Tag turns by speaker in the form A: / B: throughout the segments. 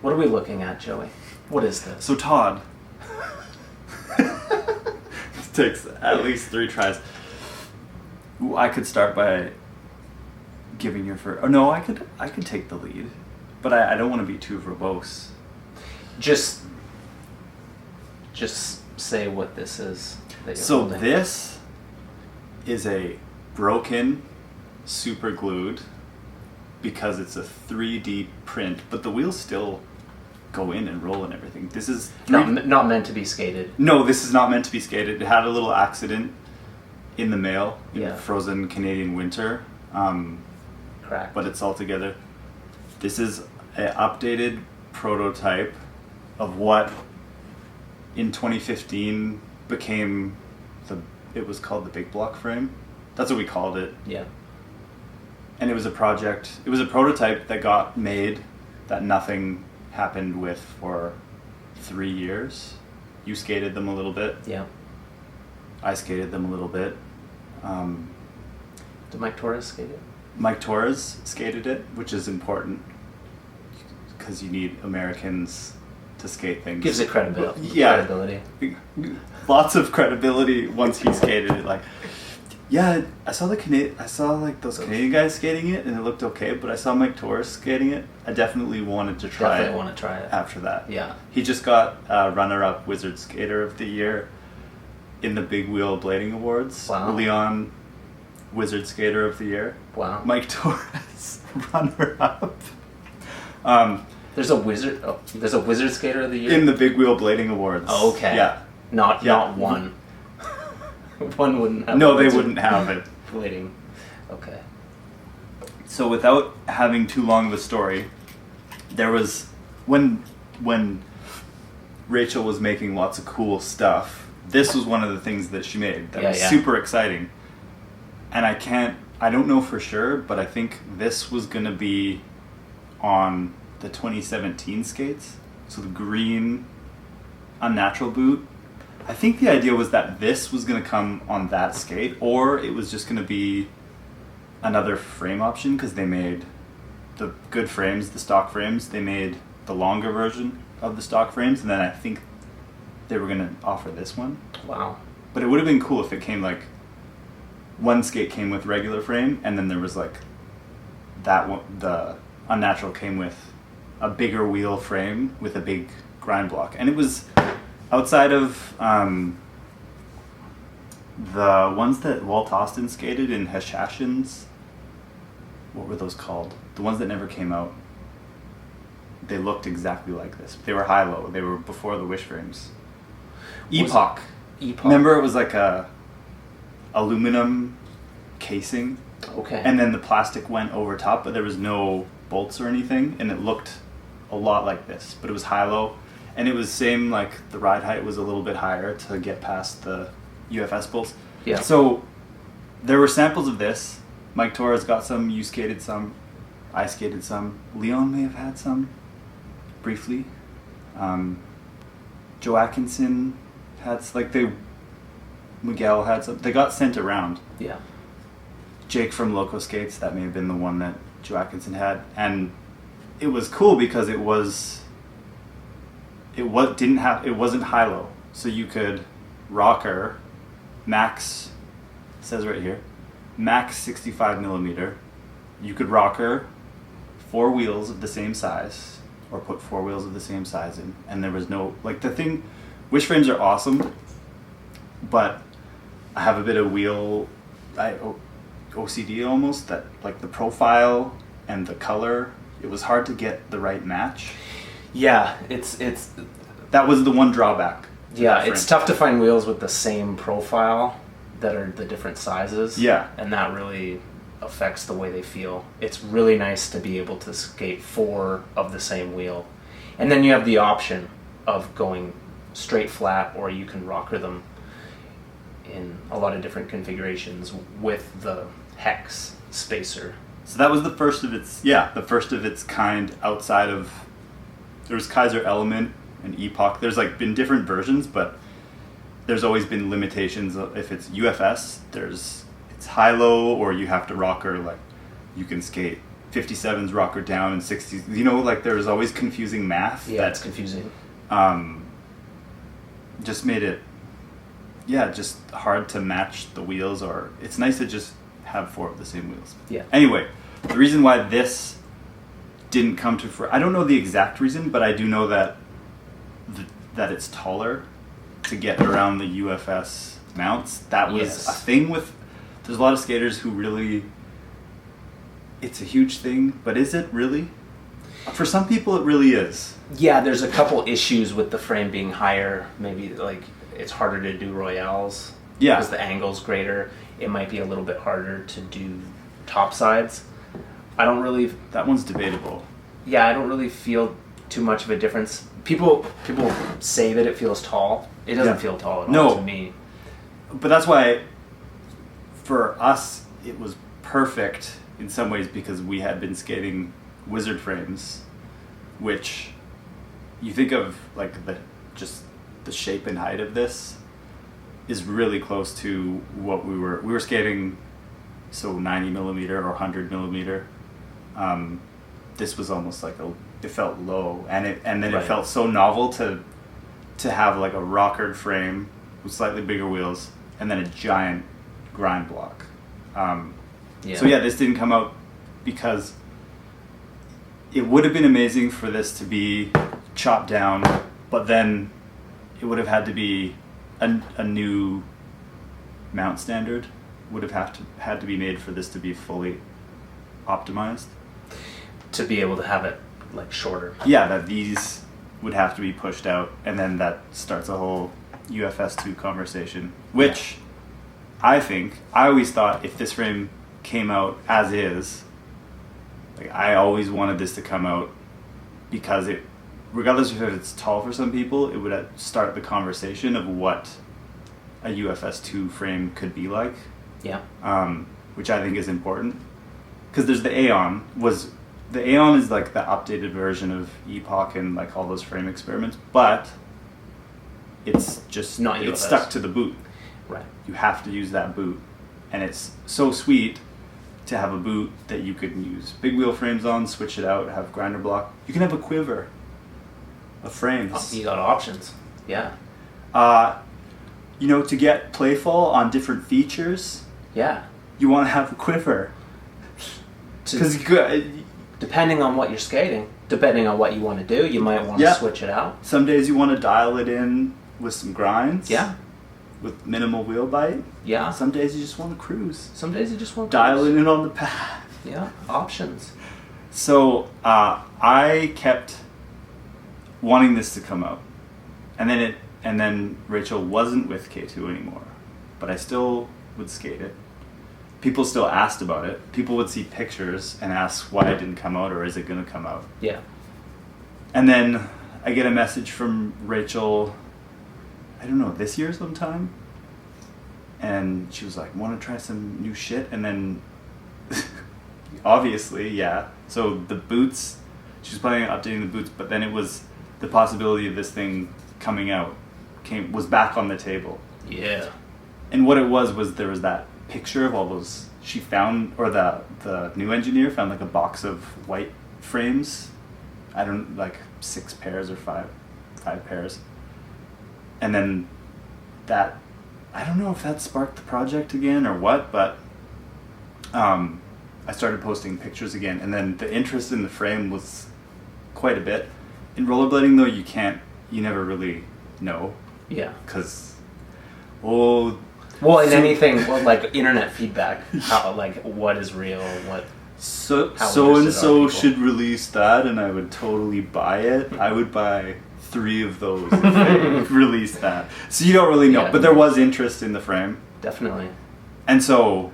A: What are we looking at, Joey? What is this?
B: So Todd, this takes at least 3 tries. Ooh, I could start by giving your first. Oh no, I could take the lead, but I don't want to be too verbose.
A: Just say what this is that you're
B: So
A: holding.
B: this is a broken, super glued, because it's a 3D print, but the wheels still go in and roll and everything. This is
A: not meant to be skated.
B: No, this is not meant to be skated. It had a little accident in the mail in
A: Yeah.
B: frozen Canadian winter,
A: Correct.
B: but it's all together. This is an updated prototype of what in 2015 became it was called the big block frame. That's what we called it.
A: Yeah.
B: And it was a prototype that got made that nothing happened with for 3 years. You skated them a little bit.
A: Yeah.
B: I skated them a little bit.
A: Did Mike Torres skate it?
B: Mike Torres skated it, which is important because you need Americans to skate things.
A: Gives it credibility.
B: Yeah.
A: Credibility.
B: Lots of credibility once he skated it. Like, yeah, I saw like those Canadian guys skating it, and it looked okay. But I saw Mike Torres skating it. I definitely wanted to try
A: Definitely
B: it.
A: want to try it.
B: After that,
A: Yeah.
B: he just got runner-up Wizard Skater of the Year in the Big Wheel Blading Awards.
A: Wow.
B: Leon, Wizard Skater of the Year.
A: Wow.
B: Mike Torres, runner-up.
A: There's a wizard skater of the year
B: In the Big Wheel Blading Awards.
A: Oh, okay.
B: Yeah.
A: Not
B: Yeah.
A: one. One wouldn't have.
B: No,
A: a
B: they
A: wizard
B: wouldn't have it.
A: blading. Okay.
B: So without having too long of a story, there was when Rachel was making lots of cool stuff, this was one of the things that she made that was super exciting. And I don't know for sure, but I think this was going to be on the 2017 skates. So the green unnatural boot. I think the idea was that this was going to come on that skate, or it was just going to be another frame option, because they made the good frames, the stock frames. They made the longer version of the stock frames, and then I think they were going to offer this one.
A: Wow.
B: But it would have been cool if it came like one skate came with regular frame, and then there was like that one, the unnatural came with a bigger wheel frame with a big grind block. And it was outside of the ones that Walt Austin skated in Hashashins. What were those called? The ones that never came out. They looked exactly like this. They were high-low. They were before the wish frames. Epoch. Remember, it was like a aluminum casing.
A: Okay.
B: And then the plastic went over top, but there was no bolts or anything, and it looked a lot like this, but it was high-low. And it was same, like the ride height was a little bit higher to get past the UFS bolts.
A: Yeah.
B: So there were samples of this. Mike Torres got some, you skated some, I skated some. Leon may have had some, briefly. Joe Atkinson had, Miguel had some. They got sent around.
A: Yeah.
B: Jake from Loco Skates, that may have been the one that Joe Atkinson had. And it was cool because it wasn't high-low. So you could rocker max, it says right here, max 65 millimeter. You could rocker 4 wheels of the same size, or put 4 wheels of the same size in. And there was no, like, the thing, wish frames are awesome, but I have a bit of OCD almost, that like the profile and the color, it was hard to get the right match.
A: Yeah, it's
B: That was the one drawback.
A: Yeah, it's tough to find wheels with the same profile that are the different sizes.
B: Yeah.
A: And that really affects the way they feel. It's really nice to be able to skate 4 of the same wheel. And then you have the option of going straight flat, or you can rocker them in a lot of different configurations with the hex spacer.
B: So that was the first of its kind outside of, there was Kaiser Element and Epoch. There's like been different versions, but there's always been limitations. If it's UFS, it's high-low, or you have to rocker, like you can skate 57s rocker down and 60s. You know, like there was always confusing math.
A: Yeah, it's confusing.
B: Just made it, just hard to match the wheels, or it's nice to just have 4 of the same wheels.
A: Yeah.
B: Anyway, the reason why this didn't come to I don't know the exact reason, but I do know that that it's taller to get around the UFS mounts. That was a thing with. There's a lot of skaters who really. It's a huge thing, but is it really? For some people, it really is.
A: Yeah, there's a couple issues with the frame being higher. Maybe like it's harder to do royales.
B: Yeah.
A: Because the angle's greater. It might be a little bit harder to do top sides. I don't really.
B: That one's debatable.
A: Yeah, I don't really feel too much of a difference. People say that it feels tall. It doesn't feel tall at all to me.
B: But that's why, for us, it was perfect in some ways because we had been skating wizard frames, which you think of like the shape and height of this is really close to what we were skating. So 90 millimeter or 100 millimeter. This was almost like it felt low, and then it felt so novel to have like a rockered frame with slightly bigger wheels and then a giant grind block. So this didn't come out because it would have been amazing for this to be chopped down, but then it would have had to be a new mount standard would have had to be made for this to be fully optimized.
A: To be able to have it like shorter.
B: Yeah, that these would have to be pushed out, and then that starts a whole UFS2 conversation, which I always thought if this frame came out as is, like I always wanted this to come out because it, regardless of if it's tall for some people, it would start the conversation of what a UFS2 frame could be like.
A: Yeah.
B: Which I think is important. Because there's the Aeon. The Aeon is like the updated version of Epoch and like all those frame experiments, but it's just
A: not UFS.
B: It's stuck to the boot.
A: Right.
B: You have to use that boot. And it's so sweet to have a boot that you could use big wheel frames on, switch it out, have grinder block. You can have a quiver of frames.
A: Oh, you got options. Yeah.
B: To get playful on different features.
A: Yeah.
B: You want to have a quiver. Because
A: depending on what you're skating, depending on what you want to do, you might want to switch it out.
B: Some days you want to dial it in with some grinds.
A: Yeah.
B: With minimal wheel bite.
A: Yeah.
B: Some days you just want to cruise.
A: Some days you just want to
B: dial it in on the pad.
A: Yeah. Options.
B: So I kept wanting this to come out, and then Rachel wasn't with K2 anymore, but I still would skate it. People still asked about it. People would see pictures and ask why it didn't come out or is it going to come out.
A: Yeah.
B: And then I get a message from Rachel, I don't know, this year sometime. And she was like, want to try some new shit? And then, obviously, yeah. So the boots, she was planning on updating the boots, but then it was the possibility of this thing coming out was back on the table.
A: Yeah.
B: And what it was there was that picture of all those she found, or the new engineer found like a box of white frames. I don't, like 6 pairs or 5 pairs. And then that, I don't know if that sparked the project again or what, but I started posting pictures again, and then the interest in the frame was quite a bit. In rollerblading though, you never really know. Yeah. Because,
A: in anything, like internet feedback, how, like what is real, what.
B: So and so should release that, and I would totally buy it. I would buy 3 of those if they released that. So you don't really know, but there was interest in the frame.
A: Definitely.
B: And so,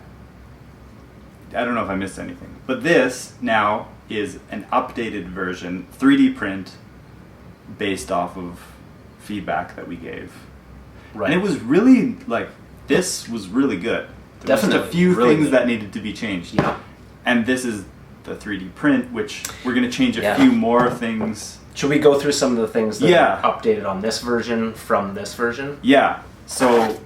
B: I don't know if I missed anything, but this now is an updated version, 3D print, based off of feedback that we gave. Right. And it was really like. This was really good. There
A: Definitely.
B: was just a few
A: really
B: things
A: good.
B: that needed to be changed.
A: Yeah.
B: And this is the 3D print, which we're going to change a few more things.
A: Should we go through some of the things that are updated on this version from this version?
B: Yeah. So,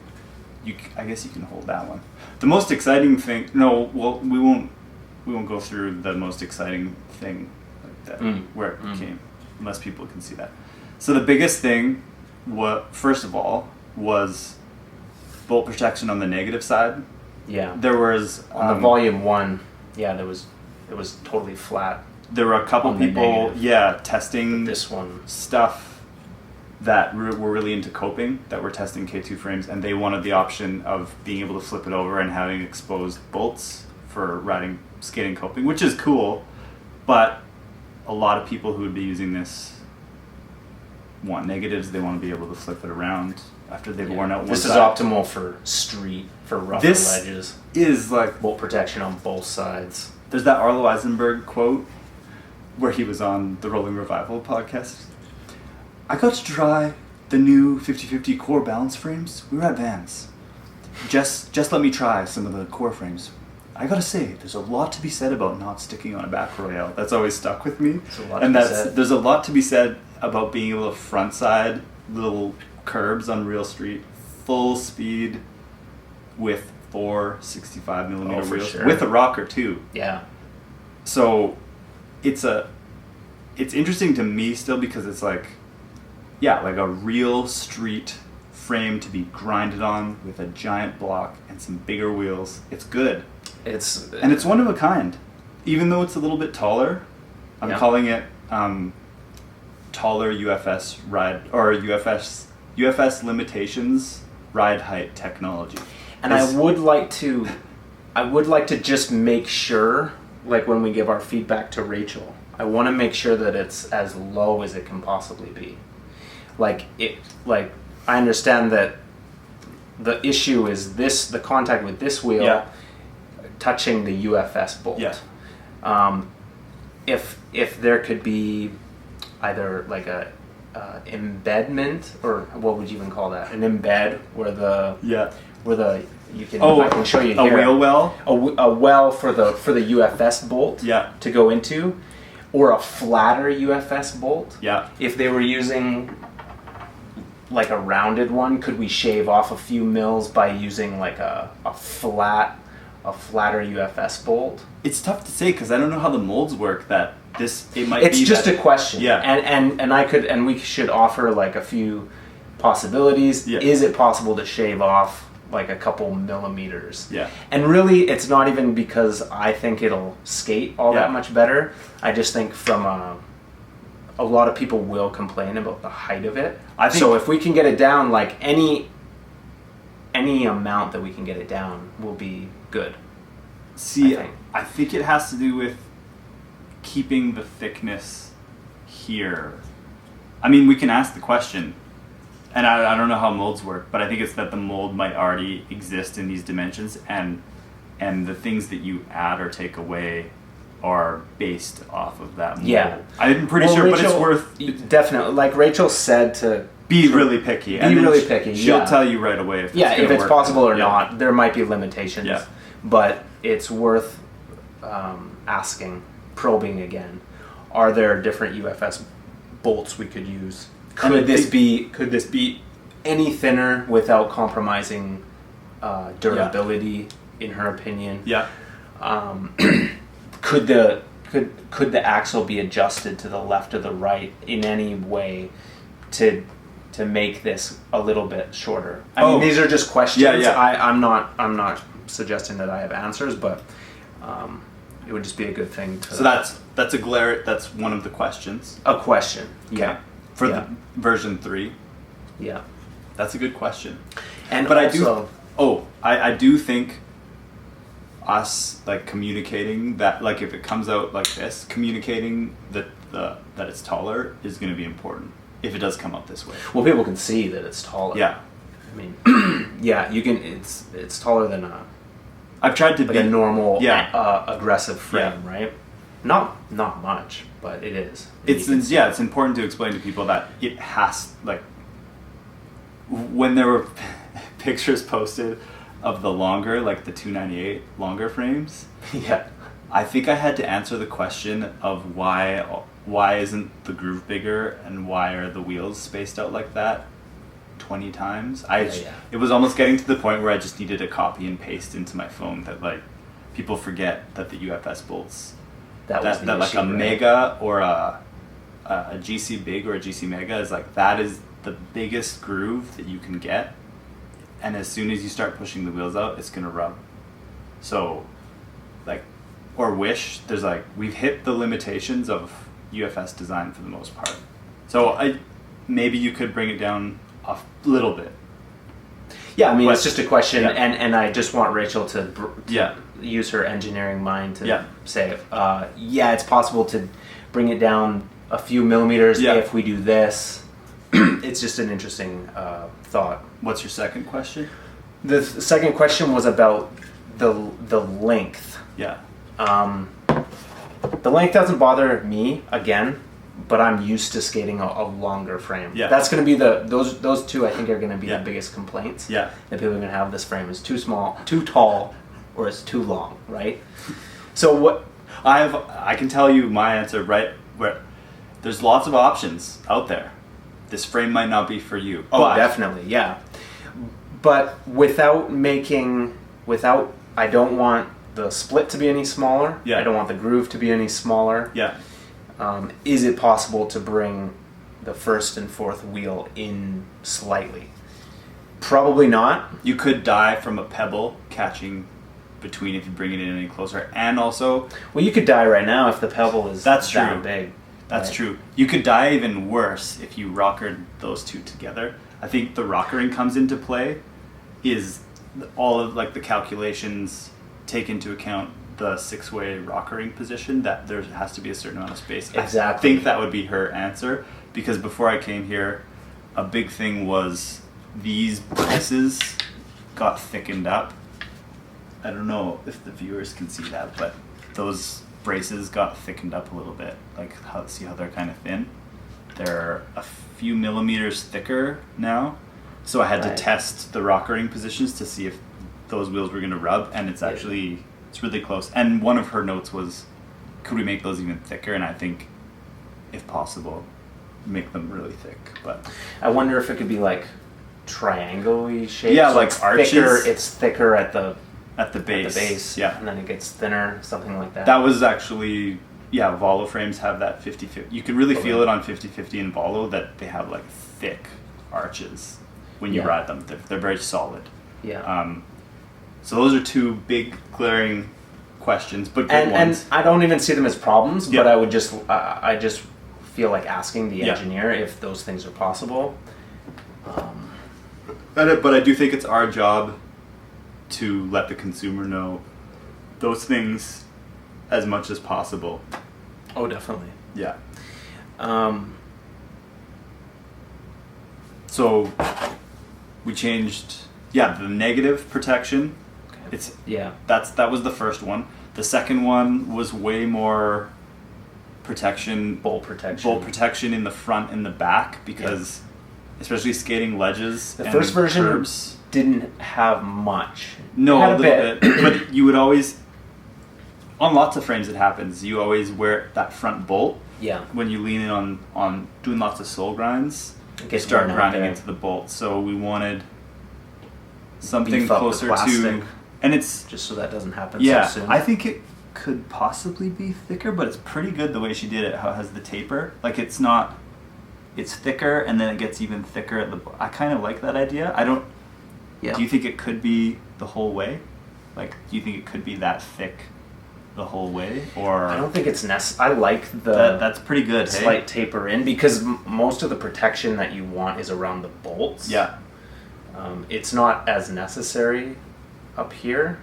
B: I guess you can hold that one. The most exciting thing... No, well, we won't go through the most exciting thing like that, where it came, unless people can see that. So the biggest thing, first of all, was bolt protection on the negative side.
A: Yeah.
B: There was
A: on the volume 1. Yeah, it was totally flat.
B: There were a couple people, testing
A: this one
B: stuff that were really into coping, that were testing K2 frames, and they wanted the option of being able to flip it over and having exposed bolts for skating coping, which is cool, but a lot of people who would be using this want negatives. They want to be able to flip it around after they've worn out one
A: This
B: side.
A: is optimal for street, for rougher ledges.
B: Is like
A: bolt protection on both sides.
B: There's that Arlo Eisenberg quote where he was on the Rolling Revival podcast. I got to try the new 50/50 core balance frames. We were at Vans. Just let me try some of the core frames. I gotta say, there's a lot to be said about not sticking on a back royale. That's always stuck with me. There's a lot to be said about being able to frontside little curbs on real street, full speed with 4 65mm wheels,
A: sure.
B: with a rocker too.
A: Yeah.
B: So it's interesting to me still because it's like a real street frame to be grinded on with a giant block and some bigger wheels. It's good. It's one of a kind. Even though it's a little bit taller, I'm calling it taller UFS ride, or UFS limitations ride height technology.
A: And I would like to just make sure, like when we give our feedback to Rachel, I want to make sure that it's as low as it can possibly be. Like I understand that the issue is the contact with this wheel touching the UFS bolt.
B: Yeah.
A: If there could be either like a embedment, or what would you even call that? An embed where the you can I can show you here.
B: A wheel well?
A: A well for the UFS bolt to go into, or a flatter UFS bolt.
B: Yeah.
A: If they were using like a rounded one, could we shave off a few mils by using like a flatter UFS bolt?
B: It's tough to say because I don't know how the molds work.
A: It's just a question.
B: Yeah.
A: And we should offer like a few possibilities.
B: Yeah.
A: Is it possible to shave off like a couple millimeters?
B: Yeah.
A: And really, it's not even because I think it'll skate all that much better. I just think from a lot of people will complain about the height of it. So if we can get it down, like any amount that we can get it down will be good.
B: See, I think it has to do with keeping the thickness here. I mean, we can ask the question, and I don't know how molds work, but I think it's that the mold might already exist in these dimensions, and the things that you add or take away are based off of that mold.
A: Yeah.
B: I'm pretty sure,
A: Rachel,
B: but it's worth...
A: Definitely. Like Rachel said, to...
B: Be really picky. She'll tell you right away if
A: it's possible or not. There might be limitations.
B: Yeah.
A: But it's worth asking, probing again. Are there different UFS bolts we could use? Could this be any thinner without compromising durability, in her opinion?
B: Yeah.
A: Could the axle be adjusted to the left or the right in any way to make this a little bit shorter? I mean, these are just questions.
B: Yeah.
A: I'm not suggesting that I have answers, but it would just be a good thing to.
B: So that's one of the questions.
A: A question.
B: Okay.
A: Yeah.
B: For the version 3.
A: Yeah.
B: That's a good question.
A: But also,
B: I do think us like communicating that, like if it comes out like this, communicating that it's taller is going to be important if it does come out this way.
A: Well, people can see that it's taller.
B: Yeah.
A: I mean, you can. It's taller than
B: I've tried to
A: like a normal aggressive frame,
B: Yeah.
A: right? Not much, but it is.
B: It's important to explain to people that it has, like, when there were pictures posted of the longer, like the 298 longer frames.
A: Yeah.
B: I think I had to answer the question of why isn't the groove bigger and why are the wheels spaced out like that 20 times. It was almost getting to the point where I just needed a copy and paste into my phone that like people forget that the UFS bolts,
A: that was the
B: like
A: issue,
B: a
A: right?
B: Mega or a GC Big or a GC Mega is like, that is the biggest groove that you can get, and as soon as you start pushing the wheels out, it's gonna rub. So, like, or Wish, there's like, we've hit the limitations of UFS design for the most part. So maybe you could bring it down a little bit.
A: Yeah, I mean,
B: But-
A: it's just a question,
B: yeah.
A: and I just want Rachel to
B: Yeah.
A: use her engineering mind to
B: Yeah.
A: say, yeah, it's possible to bring it down a few millimeters
B: Yeah.
A: if we do this. It's just an interesting thought.
B: What's your second question?
A: The second question was about the length.
B: Yeah.
A: The length doesn't bother me, again, but I'm used to skating a longer frame.
B: Yeah.
A: That's going to be those two, I think, are going to be
B: Yeah.
A: the biggest complaints.
B: Yeah.
A: That people are going to have. This frame is too small, too tall, or it's too long, right? So what?
B: I can tell you my answer right where there's lots of options out there. This frame might not be for you.
A: Oh,
B: but
A: definitely, yeah. But without, I don't want the split to be any smaller.
B: Yeah.
A: I don't want the groove to be any smaller.
B: Yeah.
A: Is it possible to bring the first and fourth wheel in slightly? Probably not.
B: You could die from a pebble catching between if you bring it in any closer, and also
A: Well, you could die right now if the pebble is
B: That's
A: that
B: true.
A: big.
B: that's
A: right?
B: true. You could die even worse if you rockered those two together. I think the rockering comes into play is all of like the calculations take into account the 6-way rockering position, that there has to be a certain amount of space. I
A: Exactly.
B: think that would be her answer, because before I came here, a big thing was these braces got thickened up. I don't know if the viewers can see that, but those braces got thickened up a little bit. Like, see how they're kind of thin? They're a few millimeters thicker now. So I had
A: Right.
B: to test the rockering positions to see if those wheels were going to rub, and it's
A: Yeah.
B: actually, it's really close. And one of her notes was, could we make those even thicker? And I think, if possible, make them really thick. But
A: I wonder if it could be like triangle-y shaped.
B: Yeah,
A: so
B: like
A: it's
B: arches.
A: Thicker, it's thicker at the
B: at the base, yeah.
A: and then it gets thinner, something like that.
B: That was actually, yeah, Volo frames have that 50-50. You can really feel
A: Okay.
B: it on 50-50 in Volo that they have like thick arches when you
A: Yeah.
B: ride them. They're very solid.
A: yeah.
B: So those are two big glaring questions, but good
A: And
B: ones.
A: I don't even see them as problems,
B: Yeah.
A: but I just feel like asking the
B: Yeah.
A: engineer if those things are possible.
B: But I do think it's our job to let the consumer know those things as much as possible.
A: Oh, definitely.
B: Yeah.
A: Um,
B: So we changed, the negative protection.
A: okay.
B: It's
A: Yeah.
B: that was the first one. The second one was way more protection,
A: Bolt protection.
B: bolt protection in the front and the back, because especially skating ledges.
A: The
B: and
A: first version
B: curbs,
A: didn't have much.
B: no,
A: It had
B: a little bit, but you would always, on lots of frames it happens, you always wear that front bolt
A: Yeah.
B: when you lean in on doing lots of sole grinds.
A: It
B: You
A: gets
B: start
A: worn out
B: grinding
A: there.
B: into the bolt, so we wanted something
A: Beef up the
B: closer
A: plastic.
B: to, and it's
A: Just so that doesn't happen
B: yeah,
A: so soon.
B: I think it could possibly be thicker, but it's pretty good the way she did it. How it has the taper, like it's thicker and then it gets even thicker at the. I kind of like that idea. I don't.
A: Yeah.
B: Do you think it could be the whole way? Like, do you think it could be that thick the whole way, or
A: I don't think it's necessary. I like the
B: that's pretty good. Hey?
A: slight taper in, because most of the protection that you want is around the bolts.
B: Yeah.
A: It's not as necessary up here,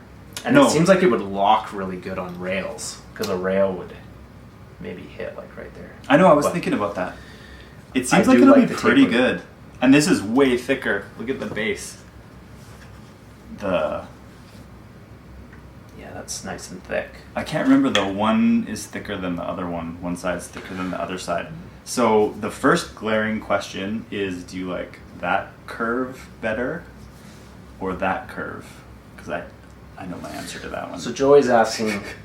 A: and
B: No.
A: it seems like it would lock really good on rails, because a rail would maybe hit like right there.
B: I know. I was
A: But
B: thinking about that. It seems
A: I
B: like
A: do
B: it'll
A: like
B: be
A: the
B: pretty
A: taper.
B: good, and this is way thicker. Look at the base.
A: Yeah, that's nice and thick.
B: I can't remember though. One is thicker than the other one. One side's thicker than the other side. So the first glaring question is: do you like that curve better, or that curve? Because I know my answer to that one.
A: So Joey's asking if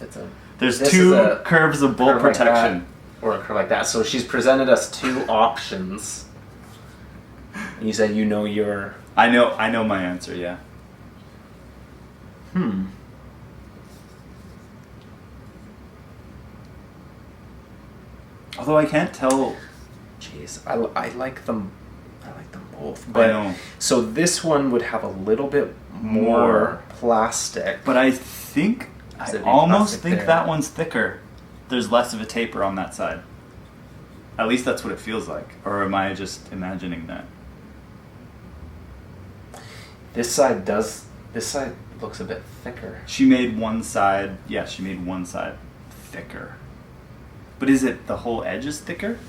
A: it's a
B: There's
A: this
B: two
A: is a
B: curves of bolt
A: curve like
B: protection.
A: that or a curve like that. So she's presented us two options. And you said you know your
B: I know my answer. Yeah. Although I can't tell.
A: Jeez, I like them. I like them both. But
B: I know.
A: So this one would have a little bit more plastic.
B: But I think
A: There'd
B: I
A: be
B: almost
A: plastic
B: think
A: there.
B: that one's thicker. There's less of a taper on that side. At least that's what it feels like. Or am I just imagining that?
A: This side looks a bit thicker.
B: She made one side. Yeah, she made one side thicker. But is it the whole edge is thicker?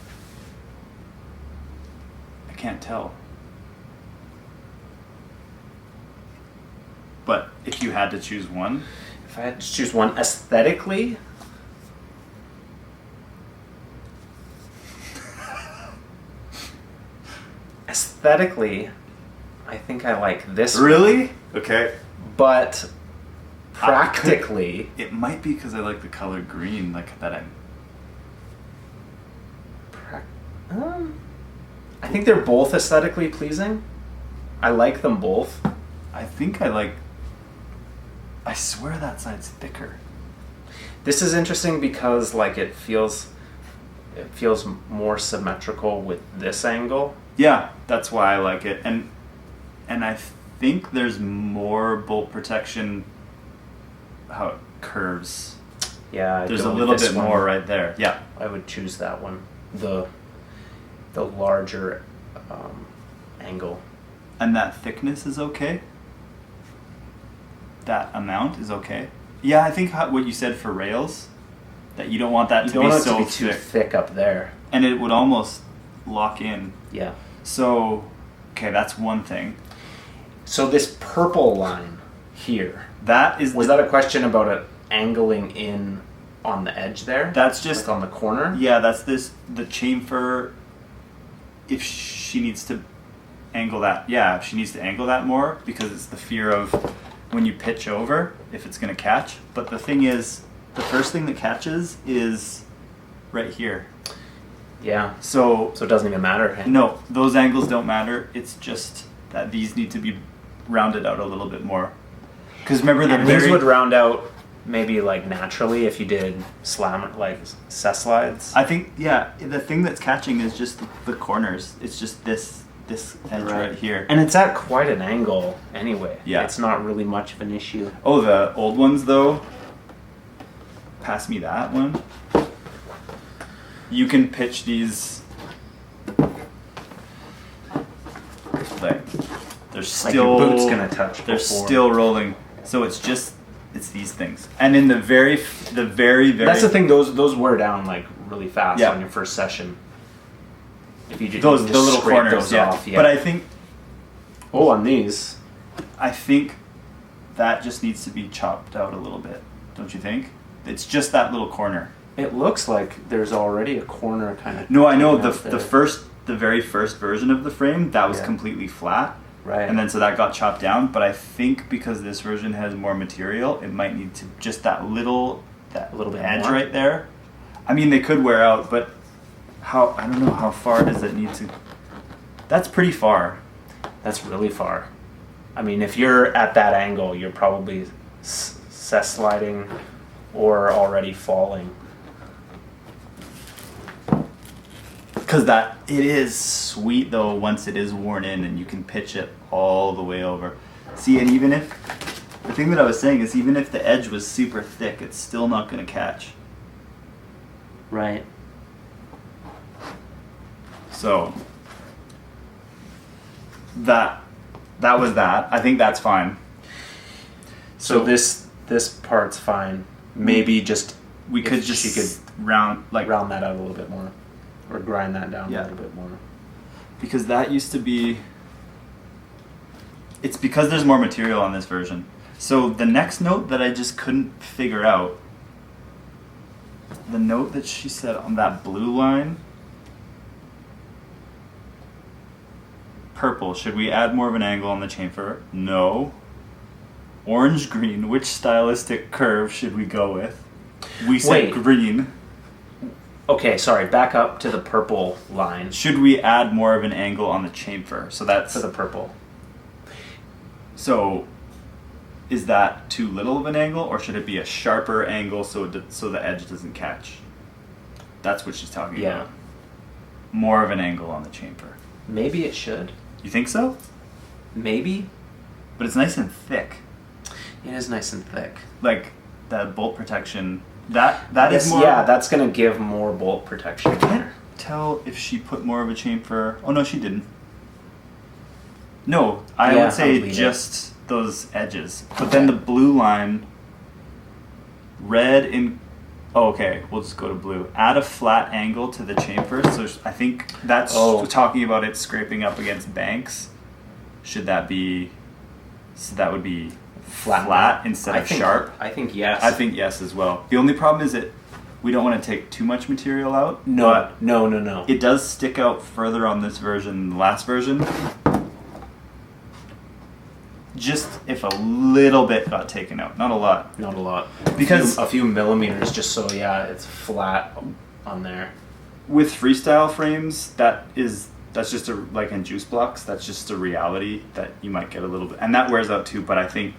B: I can't tell. But if you had to choose one,
A: If I had to choose one aesthetically, I think I like this one.
B: really? Okay.
A: But practically,
B: It might be because I like the color green, like that.
A: I think they're both aesthetically pleasing. I like them both.
B: I think I like. I swear that side's thicker.
A: This is interesting because like it feels more symmetrical with this angle.
B: Yeah, that's why I like it, and I think there's more bolt protection. How it curves.
A: Yeah,
B: There's a
A: go with
B: little
A: this
B: bit
A: one.
B: more right there. Yeah.
A: I would choose that one. The larger angle.
B: And that thickness is okay? That amount is okay? Yeah, I think what you said for rails, that you don't want that
A: You
B: to
A: don't
B: be
A: want it
B: so
A: to be too
B: thick.
A: thick up there.
B: And it would almost lock in.
A: Yeah.
B: So, okay, that's one thing.
A: So this purple line here,
B: That is
A: was that a question about it angling in on the edge there?
B: That's just
A: like on the corner?
B: Yeah, that's the chamfer. If she needs to angle that, yeah, if she needs to angle that more because it's the fear of when you pitch over if it's gonna catch. But the thing is, the first thing that catches is right here.
A: Yeah.
B: So
A: So it doesn't even matter. Hey?
B: no, those angles don't matter. It's just that these need to be rounded out a little bit more. Because remember the
A: And
B: very
A: these would round out maybe like naturally if you did slam like cess slides.
B: I think yeah, the thing that's catching is just the corners. It's just this edge right here.
A: And it's at quite an angle anyway.
B: Yeah.
A: It's not really much of an issue.
B: Oh, the old ones though. Pass me that one. You can pitch these. Like, they're
A: Like
B: still.
A: your boot's gonna touch.
B: They're
A: before.
B: still rolling. So it's these things. And in the very.
A: That's the thing. Those wear down like really fast
B: Yeah.
A: on your first session. If you just
B: Those
A: you
B: the
A: just
B: little
A: scrape
B: corners,
A: those
B: yeah.
A: off, yeah.
B: But I think
A: on these,
B: that just needs to be chopped out a little bit. Don't you think? It's just that little corner.
A: it looks like there's already a corner kind of.
B: No, I know the very first version of the frame that was
A: Yeah.
B: completely flat,
A: Right.
B: and then so that got chopped down. But I think because this version has more material, it might need to just that little
A: bit
B: edge
A: more?
B: right there. I mean, they could wear out, but I don't know how far does it need to. That's pretty far.
A: That's really far. I mean, if you're at that angle, you're probably cess sliding or already falling.
B: Because it is sweet though once it is worn in and you can pitch it all the way over. See, and even if the thing that I was saying is even if the edge was super thick, it's still not going to catch.
A: Right.
B: So that was that. I think that's fine.
A: So this part's fine. Maybe just
B: we
A: if
B: could just
A: she could
B: round
A: round that out a little bit more, or grind that down
B: Yeah.
A: a little bit more.
B: because that used to be. It's because there's more material on this version. So the next note that I just couldn't figure out, the note that she said on that blue line, purple, should we add more of an angle on the chamfer? No. Orange green, which stylistic curve should we go with? We said
A: Wait.
B: green.
A: Okay, sorry. Back up to the purple line
B: Should we add more of an angle on the chamfer? So that's
A: for the purple.
B: so. Is that too little of an angle, or should it be a sharper angle so the edge doesn't catch? That's what she's talking
A: Yeah.
B: about. More of an angle on the chamfer.
A: Maybe it should.
B: You think so?
A: Maybe.
B: But it's nice and thick.
A: It is nice and thick.
B: Like that bolt protection. That is
A: It's,
B: more.
A: yeah, that's going to give more bolt protection
B: I can't
A: there.
B: tell if she put more of a chamfer. Oh no, she didn't. No, I
A: Yeah,
B: would say
A: I'll leave
B: just those edges. But then the blue line, red in. Oh, okay, we'll just go to blue. Add a flat angle to the chamfer. So I think that's talking about it scraping up against banks. Should that be? So that would be flat instead of sharp.
A: I think yes.
B: I think yes as well. The only problem is that we don't want to take too much material out.
A: No.
B: It does stick out further on this version than the last version. Just if a little bit got taken out, not a lot.
A: Not a lot.
B: Because
A: a few millimeters, just so it's flat on there.
B: with freestyle frames, that's just like in juice blocks. That's just a reality that you might get a little bit, and that wears out too. But I think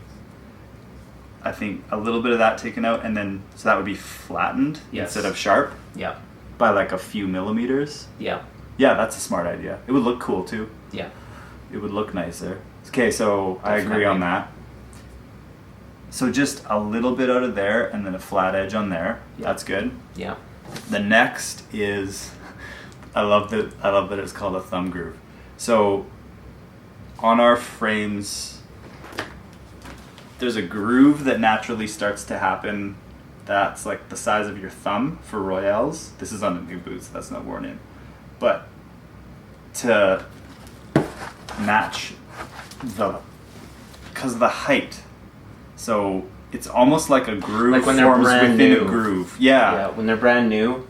B: a little bit of that taken out, and then so that would be flattened instead of sharp.
A: Yeah.
B: By like a few millimeters.
A: Yeah.
B: Yeah, that's a smart idea. It would look cool too.
A: Yeah.
B: It would look nicer. Okay, so I agree on that. So just a little bit out of there and then a flat edge on there.
A: Yeah.
B: That's good.
A: Yeah.
B: The next is I love that it's called a thumb groove. So on our frames there's a groove that naturally starts to happen that's like the size of your thumb for Royales. This is on the new boots, that's not worn in. But to match because of the height. So it's almost like a groove
A: Like when they're
B: forms
A: brand
B: within
A: new.
B: a groove. Yeah.
A: Yeah, when they're brand new,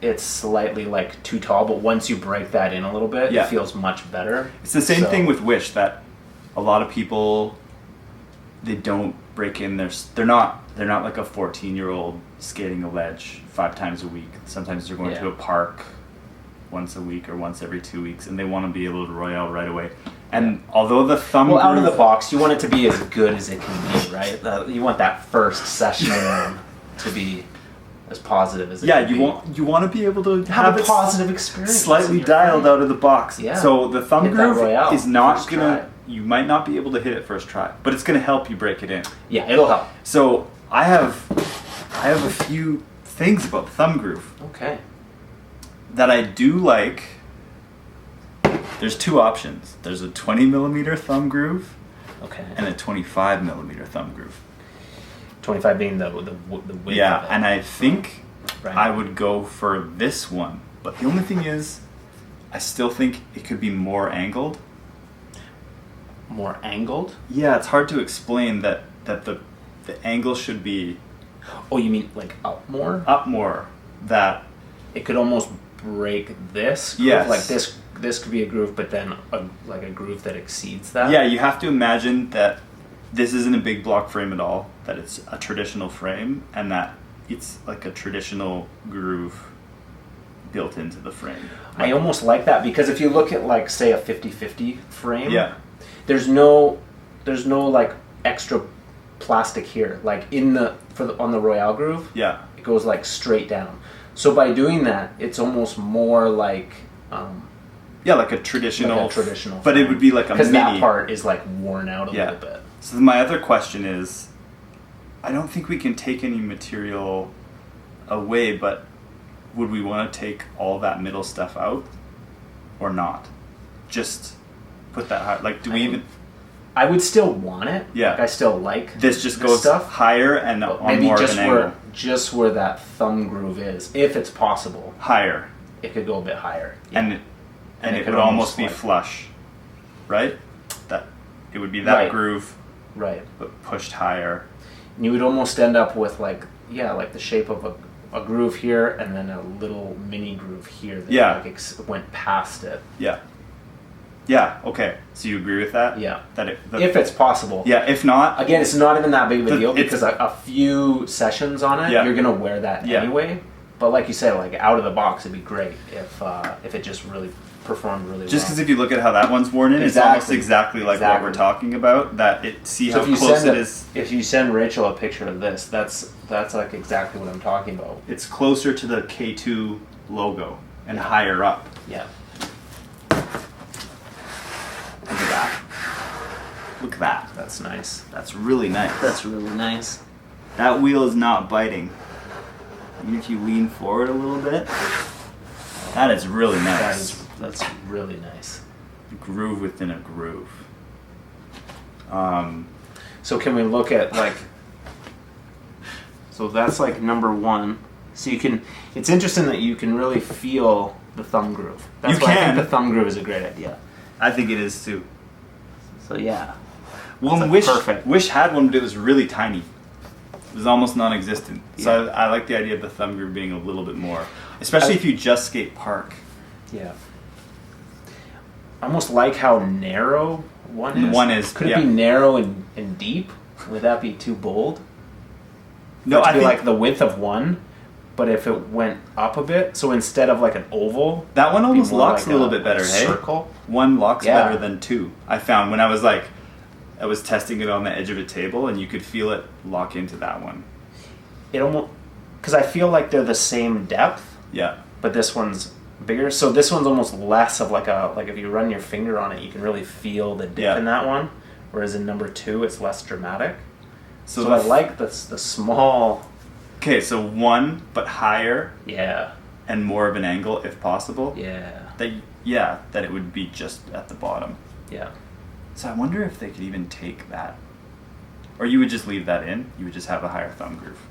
A: it's slightly like too tall, but once you break that in a little bit,
B: Yeah.
A: it feels much better.
B: It's the same thing with Wish, that a lot of people, they don't break in they're not like a 14-year-old skating a ledge 5 times a week. Sometimes they're going to a park once a week or once every 2 weeks, and they want to be able to Royale right away. And although the thumb
A: Well, out of
B: groove-
A: the box, you want it to be as good as it can be, right? You want that first session to be as positive as it can be.
B: you want to be able to
A: have a
B: it
A: positive experience.
B: slightly
A: in your
B: dialed
A: frame.
B: out of the box.
A: Yeah.
B: So the thumb
A: Hit that
B: groove
A: Royale
B: is not
A: first
B: gonna.
A: try.
B: You might not be able to hit it first try, but it's gonna help you break it in.
A: Yeah, it'll help.
B: So I have a few things about thumb groove
A: Okay.
B: that I do like. There's 2 options. There's a 20mm thumb groove
A: Okay.
B: and a 25mm thumb groove.
A: 25 being the width.
B: Yeah,
A: of it.
B: and I think
A: Right.
B: I would go for this one. But the only thing is, I still think it could be more angled.
A: More angled.
B: Yeah, it's hard to explain that the angle should be
A: Oh, you mean like up more?
B: up more. That
A: It could almost break this groove.
B: Yes.
A: Like this could be a groove, but then like a groove that exceeds that.
B: yeah, you have to imagine that this isn't a big block frame at all. That it's a traditional frame, and that it's like a traditional groove built into the frame.
A: I almost like that, because if you look at like say a 50-50 frame,
B: Yeah.
A: there's no like extra plastic here. Like on the Royale groove,
B: Yeah.
A: it goes like straight down. So by doing that, it's almost more like
B: Yeah, like a traditional.
A: traditional.
B: But it would be like a mini.
A: because that part is like worn out a
B: Yeah.
A: little bit.
B: So my other question is, I don't think we can take any material away, but would we want to take all that middle stuff out or not? Just put that high. Like, do we even?
A: I would still want it.
B: Yeah.
A: Like, I still like
B: This just goes
A: stuff.
B: higher and
A: But
B: on
A: maybe
B: more
A: just
B: of an angle.
A: where that thumb groove is, if it's possible,
B: Higher,
A: it could go a bit higher. Yeah.
B: and
A: And it
B: it
A: could
B: would almost be
A: like-
B: flush, right? That it would be that
A: Right.
B: groove,
A: Right.
B: but pushed higher.
A: And you would almost end up with like the shape of a groove here, and then a little mini groove here that
B: Yeah.
A: like went past it.
B: Yeah. Yeah. Okay. So you agree with that?
A: Yeah.
B: That
A: If it's possible.
B: yeah. If not,
A: Again, it's not even that big of a deal,
B: It's-
A: because a few sessions on it,
B: Yeah.
A: you're gonna wear that
B: Yeah.
A: anyway. But like you said, like out of the box, it'd be great if it just really performed really well.
B: Just because if you look at how that one's worn in, it's almost exactly like what we're talking about. See how close it is.
A: If you send Rachel a picture of this, that's like exactly what I'm talking about.
B: It's closer to the K2 logo and higher up.
A: Yeah.
B: Look at that. Look at that.
A: That's nice.
B: That's really nice.
A: That's really nice.
B: That wheel is not biting. Even if you lean forward a little bit, that is really nice.
A: That's really nice.
B: Groove within a groove.
A: So can we look at like? So that's like number one. So you can. It's interesting that you can really feel the thumb groove. That's why I think the thumb groove is a great idea.
B: I think it is too.
A: So yeah.
B: Well, Wish had one, but it was really tiny. It was almost non-existent. So I like the idea of the thumb groove being a little bit more, especially if you just skate park.
A: Yeah. I almost like how narrow one is.
B: One is.
A: Could it be narrow and deep? Would that be too bold?
B: No, I think
A: like the width of one, but if it went up a bit, so instead of like an oval,
B: that one almost locks like a little bit better. Hey,
A: circle.
B: One locks better than two. I found when I was testing it on the edge of a table, and you could feel it lock into that one.
A: It almost, because I feel like they're the same depth.
B: Yeah.
A: But this one's bigger, so this one's almost less of like if you run your finger on it, you can really feel the dip in that one. Whereas in number two, it's less dramatic. So I like the small.
B: Okay, so one but higher.
A: Yeah.
B: And more of an angle if possible.
A: Yeah.
B: That it would be just at the bottom.
A: Yeah.
B: So I wonder if they could even take that. Or you would just leave that in. You would just have a higher thumb groove.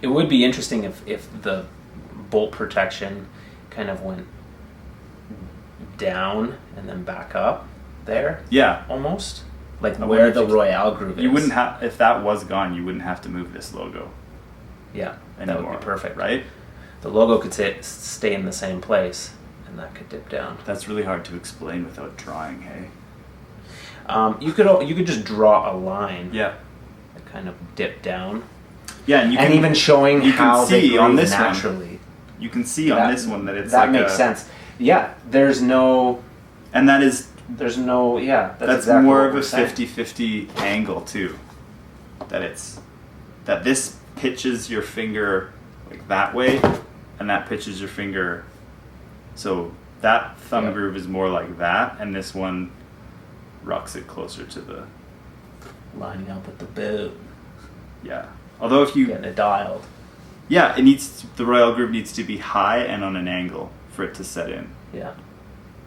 A: It would be interesting if the bolt protection kind of went down and then back up there.
B: Yeah.
A: Almost. Like where the Royale groove is.
B: You wouldn't have, if that was gone, you wouldn't have to move this logo.
A: Yeah.
B: Anymore,
A: that would be perfect.
B: Right?
A: The logo could stay in the same place and that could dip down.
B: That's really hard to explain without drawing, hey?
A: You could just draw a line.
B: Yeah.
A: That kind of dip down.
B: Yeah, and
A: even showing how they groove on this naturally.
B: You can see on this one that it's
A: that makes sense. Yeah, there's no.
B: And that is.
A: There's no. Yeah,
B: that's exactly more of a 50-50 angle too. That this pitches your finger like that way, and that pitches your finger. So that thumb groove is more like that, and this one rocks it closer to the
A: lining up with the boot.
B: Yeah. Although if you
A: getting it dialed.
B: Yeah, the Royale groove needs to be high and on an angle for it to set in.
A: Yeah.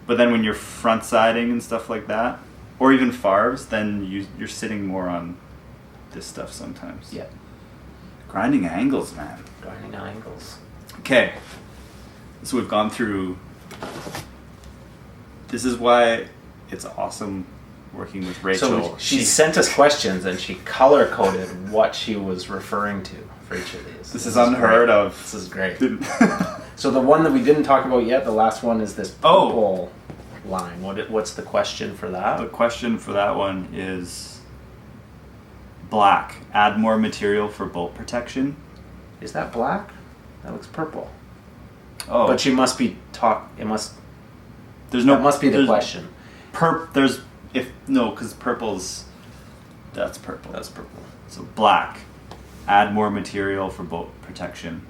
B: But then when you're front siding and stuff like that, or even farbs, then you're sitting more on this stuff sometimes.
A: Yeah.
B: Grinding angles, man.
A: Grinding angles.
B: Okay. So we've gone through. This is why it's awesome working with Rachel.
A: So she sent us questions and she color coded what she was referring to for each of these.
B: This is unheard of.
A: This is great. So the one that we didn't talk about yet, the last one, is this purple line. What's the question for that?
B: The question for that one is black. Add more material for bolt protection.
A: Is that black? That looks purple.
B: Oh,
A: but she must be It must.
B: There's no.
A: That must be the question.
B: Because purple's. That's purple.
A: That's purple.
B: So black. Add more material for bolt protection.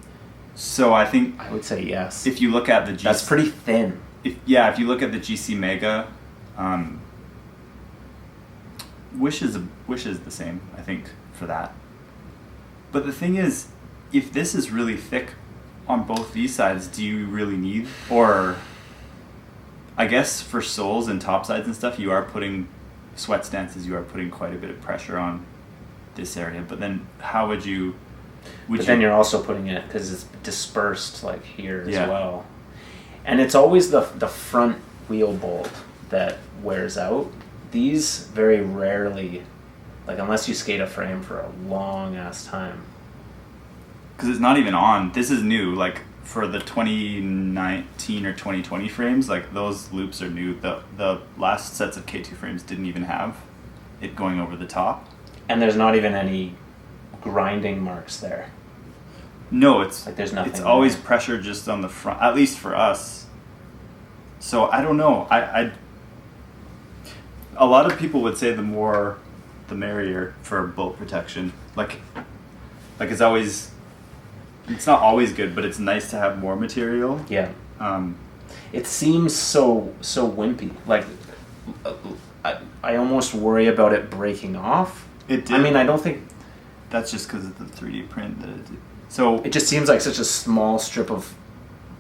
B: So I think
A: I would say yes.
B: If you look at the GC,
A: that's pretty thin.
B: If you look at the GC Mega, Wish is the same, I think, for that. But the thing is, if this is really thick on both these sides, do you really need? Or I guess for soles and top sides and stuff, you are putting sweat stances. You are putting quite a bit of pressure on this area. But then, how would you?
A: Then you're also putting it because it's dispersed like here as well. And it's always the front wheel bolt that wears out. These very rarely, like unless you skate a frame for a long ass time.
B: Because it's not even on. This is new. Like for the 2019 or 2020 frames, like those loops are new. The last sets of K2 frames didn't even have it going over the top.
A: And there's not even any grinding marks there.
B: No, it's
A: Like there's nothing.
B: It's always
A: there.
B: pressure just on the front, at least for us. So I don't know. A lot of people would say the more, the merrier for bolt protection. Like it's always, it's not always good, but it's nice to have more material.
A: Yeah. It seems so wimpy. Like I almost worry about it breaking off.
B: It did.
A: I mean, I don't think
B: that's just because of the 3D print that it did. So
A: it just seems like such a small strip of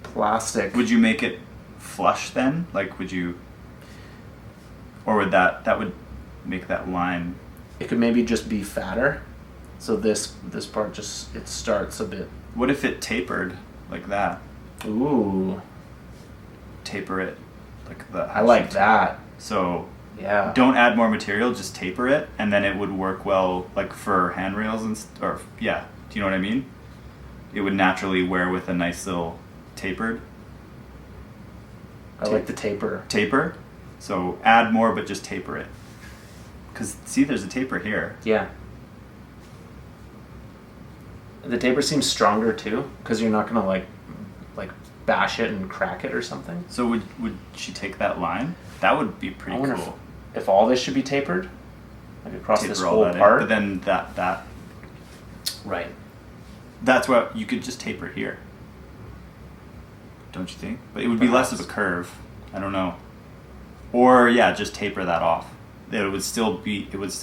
A: plastic.
B: would you make it flush then? Like, would you, or would that would make that line?
A: It could maybe just be fatter. So this part just, it starts a bit.
B: What if it tapered like that?
A: Ooh.
B: Taper it like that.
A: I like that.
B: So
A: Yeah.
B: don't add more material, just taper it, and then it would work well like for handrails and or yeah. Do you know what I mean? It would naturally wear with a nice little tapered.
A: I like the taper.
B: Taper. So add more, but just taper it. Because see, there's a taper here.
A: Yeah. The taper seems stronger too, because you're not gonna like bash it and crack it or something.
B: So would she take that line? That would be pretty
A: I wonder
B: cool.
A: if all this should be tapered, like across
B: Taper
A: this
B: all
A: whole
B: that in.
A: part.
B: But then that
A: Right.
B: that's what you could just taper here. Don't you think? But it would be less of a curve. I don't know. Or yeah, just taper that off. It would still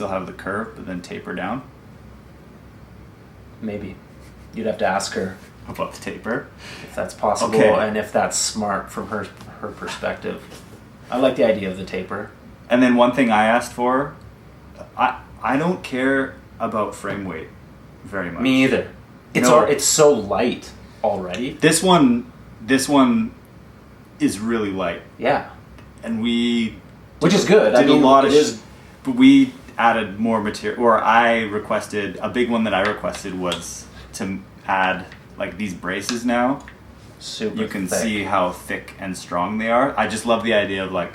B: have the curve, but then taper down.
A: Maybe. You'd have to ask her
B: About the taper.
A: if that's possible
B: Okay.
A: and if that's smart from her perspective. I like the idea of the taper.
B: And then one thing I asked for, I don't care about frame weight very much.
A: Me either. It's so light already.
B: This one is really light,
A: Yeah.
B: and we
A: Which is good.
B: did a lot of.
A: it is.
B: But we added more material, or I requested a big one that I requested was to add like these braces now.
A: Super
B: You can
A: thick.
B: see how thick and strong they are. I just love the idea of like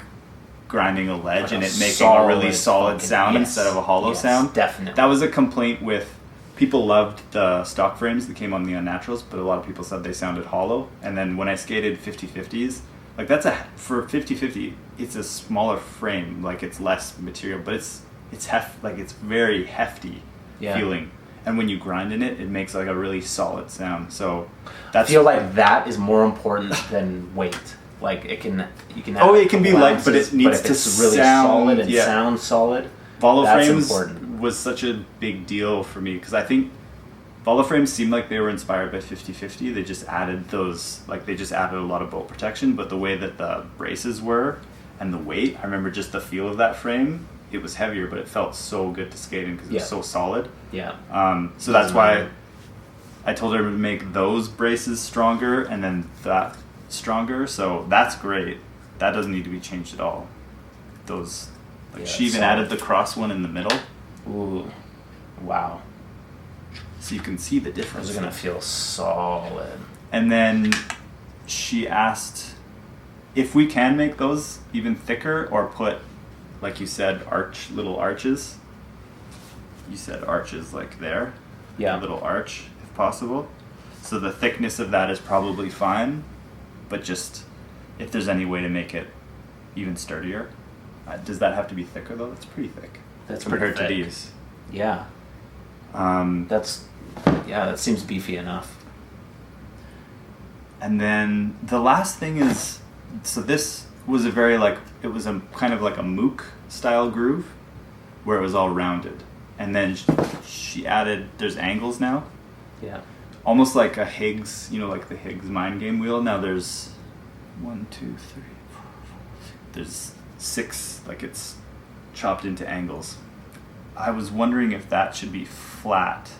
B: grinding a ledge
A: Like
B: and
A: a
B: it making a really
A: solid
B: solid
A: fucking-
B: sound
A: yes.
B: instead of a hollow
A: Yes,
B: sound.
A: definitely.
B: That was a complaint with people loved the stock frames that came on the Unnaturals, but a lot of people said they sounded hollow. And then when I skated 50/50s, like for 50/50, it's a smaller frame, like it's less material, but it's very hefty
A: Yeah.
B: feeling. And when you grind in it, it makes like a really solid sound. So
A: I
B: that's
A: feel like that is more important than weight. Like you can have
B: it can be
A: a couple
B: light, but
A: ounces,
B: it needs
A: if
B: to
A: it's really
B: sound-
A: solid and
B: yeah.
A: sound solid.
B: Volo
A: That's
B: frames
A: important.
B: was such a big deal for me because I think Volo frames seemed like they were inspired by 50/50. They just added a lot of bolt protection, but the way that the braces were and the weight, I remember just the feel of that frame. It was heavier, but it felt so good to skate in because it was
A: Yeah.
B: so solid.
A: Yeah.
B: So that's why I told her to make those braces stronger and then that stronger. So that's great. That doesn't need to be changed at all. Those,
A: Yeah,
B: she even
A: solid.
B: added the cross one in the middle,
A: Ooh. Wow.
B: so you can see the difference.
A: Those are gonna feel solid.
B: And then she asked if we can make those even thicker or put, like you said, little arches. You said arches like there.
A: Yeah.
B: A little arch, if possible. So the thickness of that is probably fine, but just if there's any way to make it even sturdier. Does that have to be thicker though? That's pretty thick.
A: That's
B: compared
A: pretty
B: to
A: thick.
B: these.
A: Yeah. That seems beefy enough.
B: And then the last thing is, so this was it was a kind of like a mook style groove where it was all rounded. And then she added, there's angles now.
A: Yeah.
B: Almost like a Higgs, like the Higgs mind game wheel. Now there's 1, 2, 3, 4, 5. There's 6, like it's chopped into angles. I was wondering if that should be flat.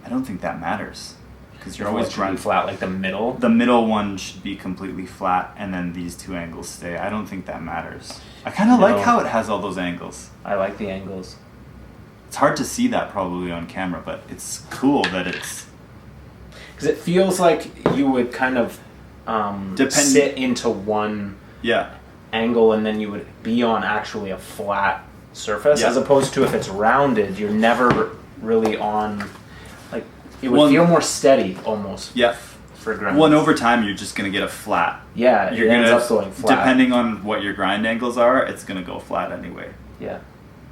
B: I don't think that matters because you're always grinding
A: flat, like the middle.
B: The middle one should be completely flat, and then these 2 angles stay. I don't think that matters. I kind of like how it has all those angles.
A: I like the angles.
B: It's hard to see that probably on camera, but it's cool that it's...
A: Because it feels like you would kind of sit into one angle, and then you would be on actually a flat surface, as opposed to if it's rounded, you're never really on... Like, It would feel more steady almost.
B: Yeah.
A: For grind.
B: Well, and over time, you're just going to get a flat.
A: Yeah,
B: you're
A: it ends up going flat.
B: Depending on what your grind angles are, it's going to go flat anyway.
A: Yeah.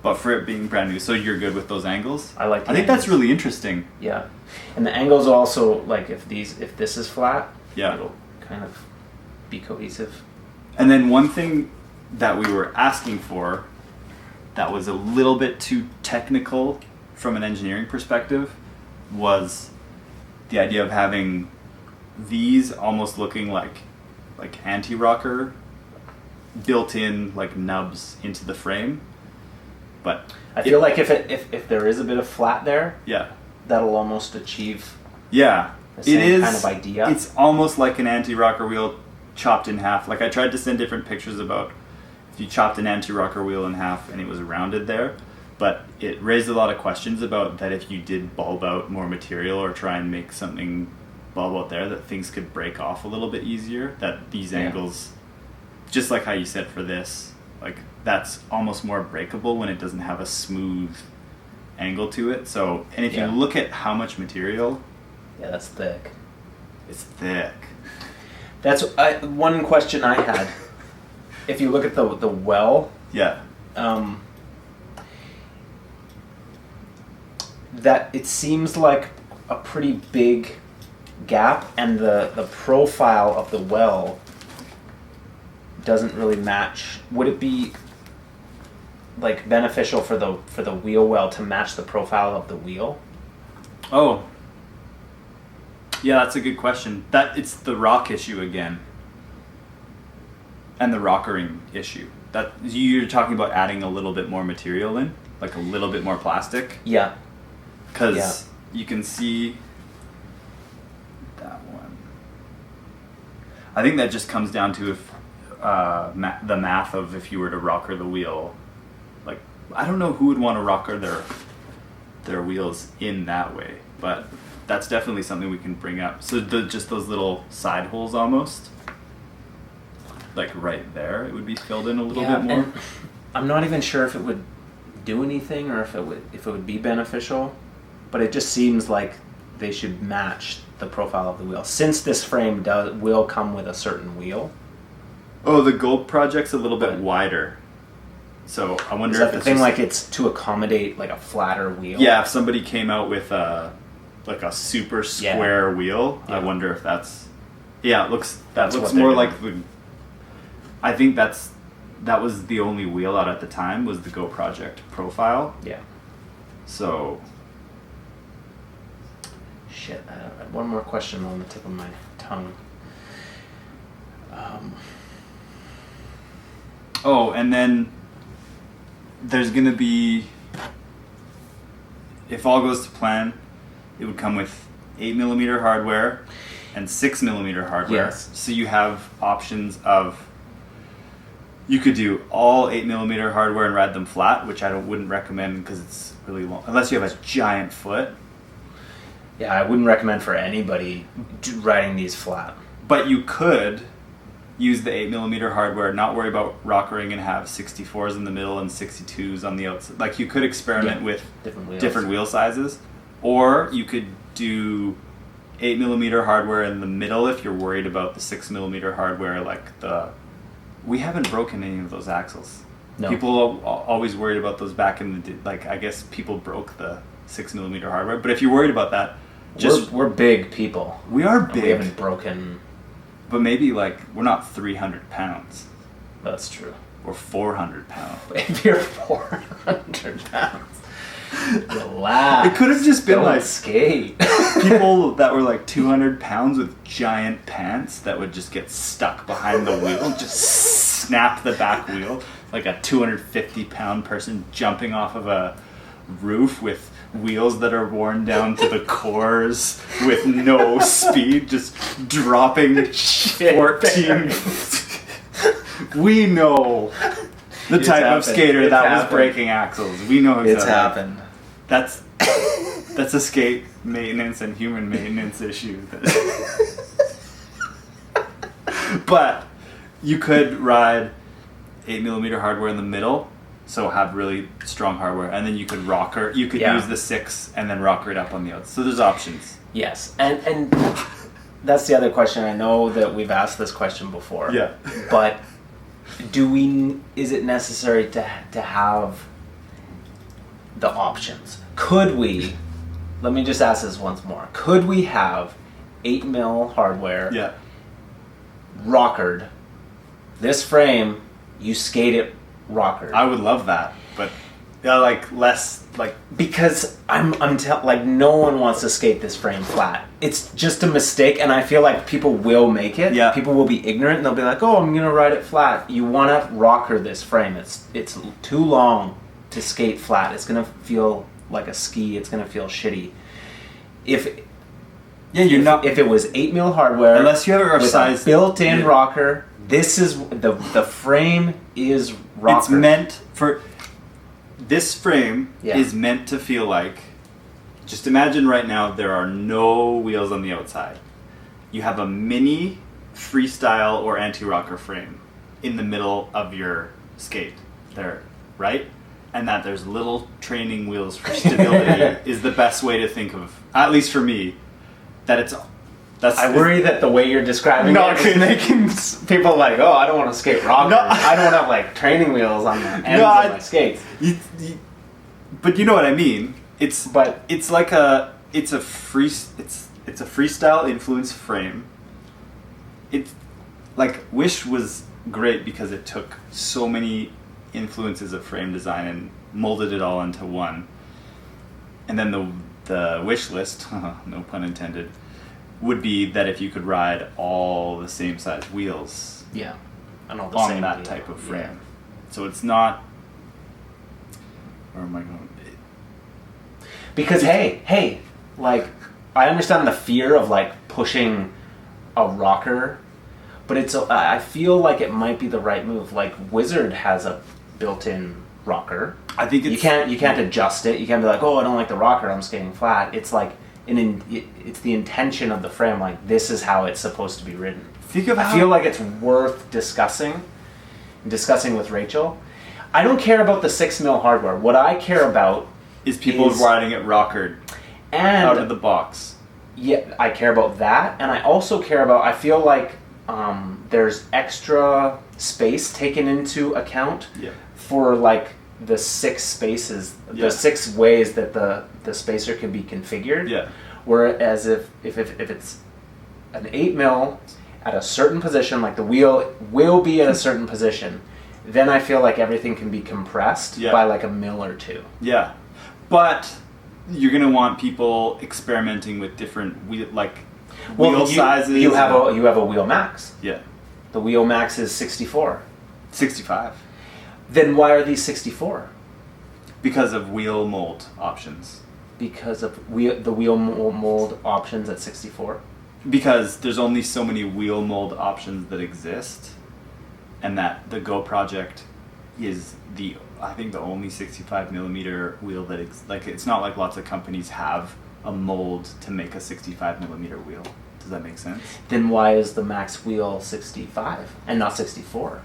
B: But for it being brand new, so you're good with those angles?
A: I like.
B: I think that's really interesting.
A: Yeah, and the angles also, like, if this is flat,
B: yeah,
A: it'll kind of be cohesive.
B: And then one thing that we were asking for that was a little bit too technical from an engineering perspective was the idea of having these almost looking like anti-rocker built-in like nubs into the frame. But
A: I feel like if there is a bit of flat there,
B: yeah,
A: that'll almost achieve
B: the
A: same kind of idea.
B: It's almost like an anti-rocker wheel chopped in half. Like I tried to send different pictures about if you chopped an anti-rocker wheel in half and it was rounded there, but it raised a lot of questions about that if you did bulb out more material or try and make something bulb out there, that things could break off a little bit easier, that these angles, just like how you said for this, like that's almost more breakable when it doesn't have a smooth angle to it. So, and if you look at how much material,
A: that's thick.
B: It's thick.
A: That's one question I had. If you look at the well, that it seems like a pretty big gap, and the profile of the well doesn't really match. Would it be like beneficial for the wheel well to match the profile of the wheel?
B: Oh, yeah, that's a good question. That it's the rock issue again, and the rockering issue. That you're talking about adding a little bit more material in, like a little bit more plastic.
A: Yeah,
B: because you can see that one. I think that just comes down to if the math of if you were to rocker the wheel. Like, I don't know who would want to rocker their wheels in that way, but that's definitely something we can bring up. So just those little side holes almost, like right there, it would be filled in a little bit more.
A: And I'm not even sure if it would do anything or if it would be beneficial, but it just seems like they should match the profile of the wheel. Since this frame will come with a certain wheel.
B: Oh, the Gold Project's a little bit wider. So I wonder if
A: the thing, like it's to accommodate like a flatter wheel.
B: Yeah, if somebody came out with a super square wheel, I wonder if that's. Yeah, it looks more like the. I think that was the only wheel out at the time was the Go Project profile.
A: Yeah.
B: So.
A: Shit, I had one more question on the tip of my tongue.
B: Oh, and then there's going to be, if all goes to plan, it would come with 8mm hardware and 6mm hardware.
A: Yes.
B: So you have options of, you could do all 8mm hardware and ride them flat, which I wouldn't recommend because it's really long, unless you have a giant foot.
A: Yeah, I wouldn't recommend for anybody riding these flat.
B: But you could use the 8mm hardware, not worry about rockering, and have 64s in the middle and 62s on the outside. Like you could experiment with different wheel sizes, or you could do 8mm hardware in the middle if you're worried about the 6mm hardware. Like we haven't broken any of those axles. No. People always worried about those back in the like. I guess people broke the 6mm hardware, but if you're worried about that,
A: we're big people.
B: We are big.
A: We haven't broken.
B: But maybe, like, we're not 300 pounds.
A: That's true.
B: We're 400 pounds.
A: If you're 400 pounds, relax.
B: It could have just been,
A: Don't skate.
B: People that were, like, 200 pounds with giant pants that would just get stuck behind the wheel, just snap the back wheel, like a 250-pound person jumping off of a roof with wheels that are worn down to the cores with no speed, just dropping 14. We know the type of skater that was breaking axles. We know
A: it's happened.
B: That's a skate maintenance and human maintenance issue. But you could ride 8mm hardware in the middle. So have really strong hardware, and then you could rocker. You could use the 6 and then rocker it up on the outside. So there's options.
A: Yes, and that's the other question. I know that we've asked this question before.
B: Yeah.
A: But is it necessary to have the options? Could we, let me just ask this once more, could we have 8 mil hardware, rockered, this frame, you skate it rockered?
B: I would love that, but less like,
A: because like no one wants to skate this frame flat. It's just a mistake, and I feel like people will make it.
B: Yeah.
A: People will be ignorant and they'll be like, "Oh, I'm gonna ride it flat." You want to rocker this frame. It's too long to skate flat. It's gonna feel like a ski. It's gonna feel shitty. If it was 8 mil hardware,
B: unless you have a
A: with
B: size
A: a built-in rocker, this is the frame is rocker.
B: It's meant for. This frame is meant to feel like, just imagine right now there are no wheels on the outside. You have a mini freestyle or anti-rocker frame in the middle of your skate there, right? And that there's little training wheels for stability is the best way to think of, at least for me, that it's...
A: I worry that the way you're describing it is making people like, oh, I don't want to skate rockers. No. I don't have like training wheels on the ends of my skates.
B: But you know what I mean. It's a freestyle influence frame. It's like Wish was great because it took so many influences of frame design and molded it all into one. And then the wish list, no pun intended, would be that if you could ride all the same size wheels,
A: and all the
B: on
A: same
B: that
A: wheel.
B: type of frame, so it's not. Where am I going?
A: Because hey, like I understand the fear of like pushing a rocker, but I feel like it might be the right move. Like Wizard has a built-in rocker.
B: I think
A: you can't adjust it. You can't be like, oh, I don't like the rocker, I'm skating flat. It's like it's the intention of the frame. Like this is how it's supposed to be ridden. I feel like it's worth discussing with Rachel. I don't care about the 6 mil hardware. What I care about
B: is people riding it rockered
A: and
B: out of the box.
A: Yeah, I care about that, and I also care about. I feel like there's extra space taken into account for like the 6 spaces, the 6 ways that the spacer can be configured.
B: Yeah.
A: Whereas if it's an 8 mil at a certain position, like the wheel will be at a certain position, then I feel like everything can be compressed by like a mil or 2.
B: Yeah, but you're gonna want people experimenting with different wheel sizes.
A: You have a wheel max.
B: Yeah.
A: The wheel max is 64.
B: 65.
A: Then why are these 64?
B: Because of wheel mold options.
A: Because of the wheel mold options at 64?
B: Because there's only so many wheel mold options that exist, and that the Go project is I think the only 65 millimeter wheel that it's not like lots of companies have a mold to make a 65 millimeter wheel. Does that make sense?
A: Then why is the max wheel 65 and not 64?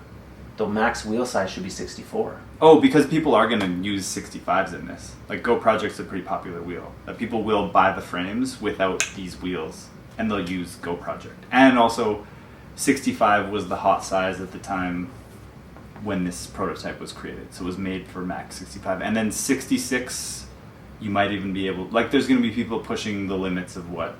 A: The max wheel size should be 64.
B: Oh, because people are going to use 65s in this. Like Go Project's a pretty popular wheel. That people will buy the frames without these wheels, and they'll use Go Project. And also, 65 was the hot size at the time when this prototype was created. So it was made for max 65. And then 66, you might even be able... Like, there's going to be people pushing the limits of what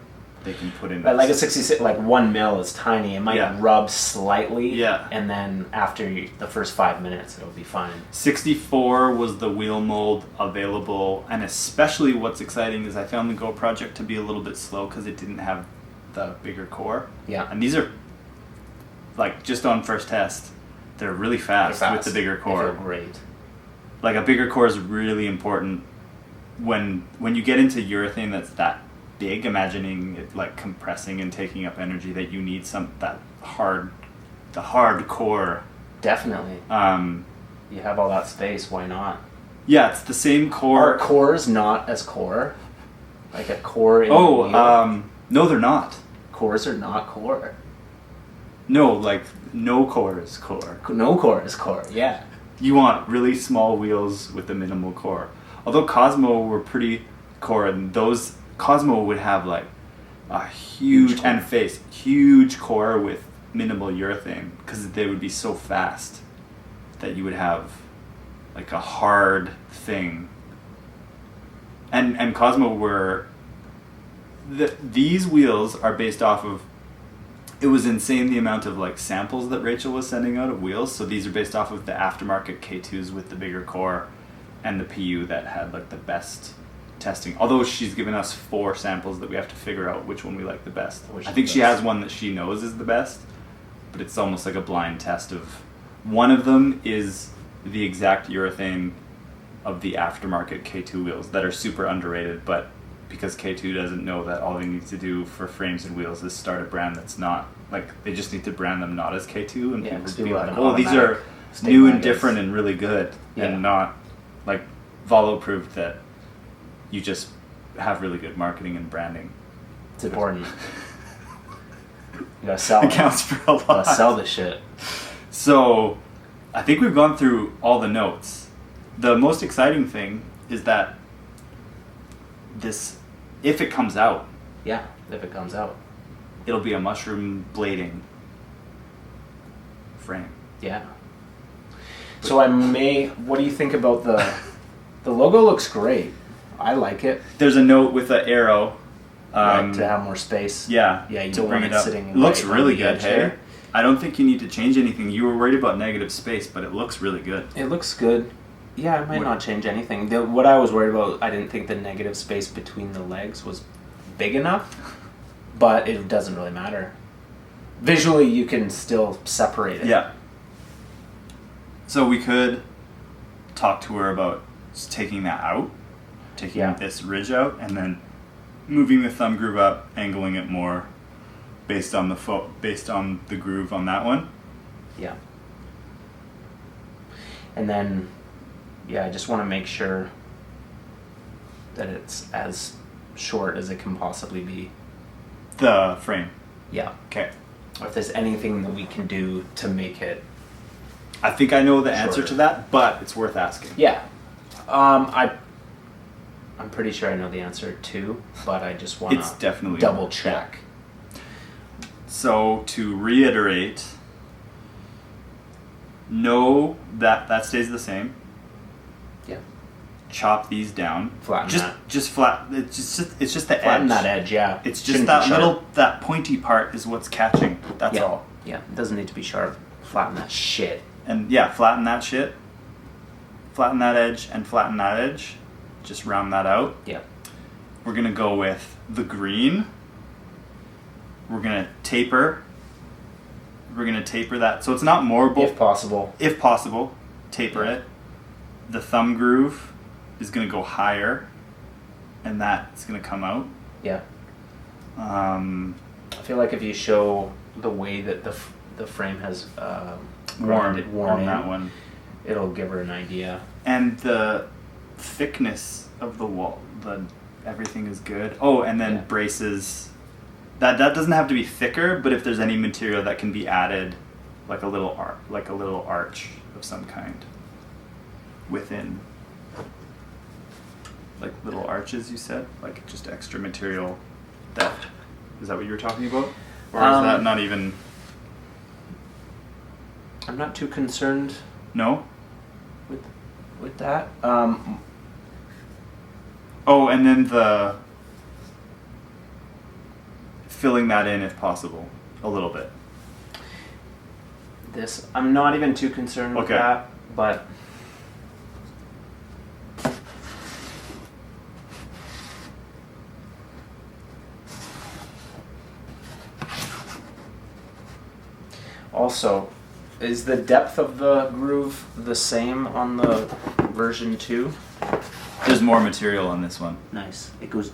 B: they can put in.
A: But like a 66, like 1 mil is tiny. It might rub slightly, and then after the first 5 minutes, it'll be fine.
B: 64 was the wheel mold available, and especially what's exciting is I found the Go project to be a little bit slow because it didn't have the bigger core.
A: Yeah.
B: And these are, like, just on first test, they're really fast, with the bigger core.
A: They feel great.
B: Like, a bigger core is really important when you get into urethane that's that big, imagining it like compressing and taking up energy, that you need the hard core.
A: Definitely. You have all that space, why not?
B: Yeah, it's the same core.
A: Are cores not as core? Like a core in the wheel?
B: No, they're not.
A: Cores are not core.
B: No, like no core is core.
A: No core is core, yeah.
B: You want really small wheels with a minimal core. Although Cosmo were pretty core, and those Cosmo would have like a huge and face huge core with minimal urethane because they would be so fast that you would have like a hard thing. And Cosmo were these wheels are based off of. It was insane the amount of like samples that Rachel was sending out of wheels. So these are based off of the aftermarket K2s with the bigger core and the PU that had like the best testing. Although she's given us 4 samples that we have to figure out which one we like the best. I think she has one that she knows is the best, but it's almost like a blind test of one of them is the exact urethane of the aftermarket K2 wheels that are super underrated, but because K2 doesn't know that all they need to do for frames and wheels is start a brand that's not, like, they just need to brand them not as K2, and people be like, oh, these are new and different and really good, and not, like, Valo proved that you just have really good marketing and branding.
A: It's important. You gotta sell it.
B: It counts for a lot.
A: You gotta sell this shit.
B: So, I think we've gone through all the notes. The most exciting thing is that this, if it comes out,
A: if it comes out,
B: it'll be a mushroom blading frame.
A: Yeah. So what do you think about the logo? Looks great. I like it.
B: There's a note with an arrow.
A: To have more space.
B: Yeah.
A: Yeah, you don't want it sitting.
B: It looks
A: right
B: really good, hey?
A: there.
B: I don't think you need to change anything. You were worried about negative space, but it looks really good.
A: It looks good. Yeah, I might not change anything. What I was worried about, I didn't think the negative space between the legs was big enough, but it doesn't really matter. Visually, you can still separate it.
B: Yeah. So we could talk to her about just taking that out, taking this ridge out, and then moving the thumb groove up, angling it more based on the groove on that one.
A: Yeah. And then, I just want to make sure that it's as short as it can possibly be.
B: The frame.
A: Yeah.
B: Okay.
A: Or if there's anything that we can do to make it.
B: I think I know the answer to that, but it's worth asking.
A: Yeah. I'm pretty sure I know the answer too, but I just want to double check.
B: So to reiterate, know that stays the same.
A: Yeah.
B: Chop these down.
A: Flatten that.
B: Just flat. It's just the edge.
A: Flatten that edge. Yeah.
B: It's just that pointy part is what's catching. That's all.
A: Yeah. It doesn't need to be sharp. Flatten that shit.
B: And flatten that shit. Flatten that edge and flatten that edge. Just round that out.
A: Yeah.
B: We're gonna go with the green. We're gonna taper. We're gonna taper that so it's not moreable.
A: If possible.
B: If possible, taper it. The thumb groove is gonna go higher, and that's gonna come out.
A: Yeah.
B: I
A: feel like if you show the way that the frame has
B: worn
A: in,
B: that one,
A: it'll give her an idea.
B: And the thickness of the wall, everything is good. Oh, and then braces. That doesn't have to be thicker, but if there's any material that can be added, like a little arch of some kind within, like little arches. You said, like just extra material. Is that what you were talking about, or is that not even?
A: I'm not too concerned.
B: No.
A: With that.
B: Oh, and then the filling that in if possible, a little bit.
A: I'm not even too concerned with that, but also, is the depth of the groove the same on the version 2?
B: There's more material on this one.
A: Nice. It goes.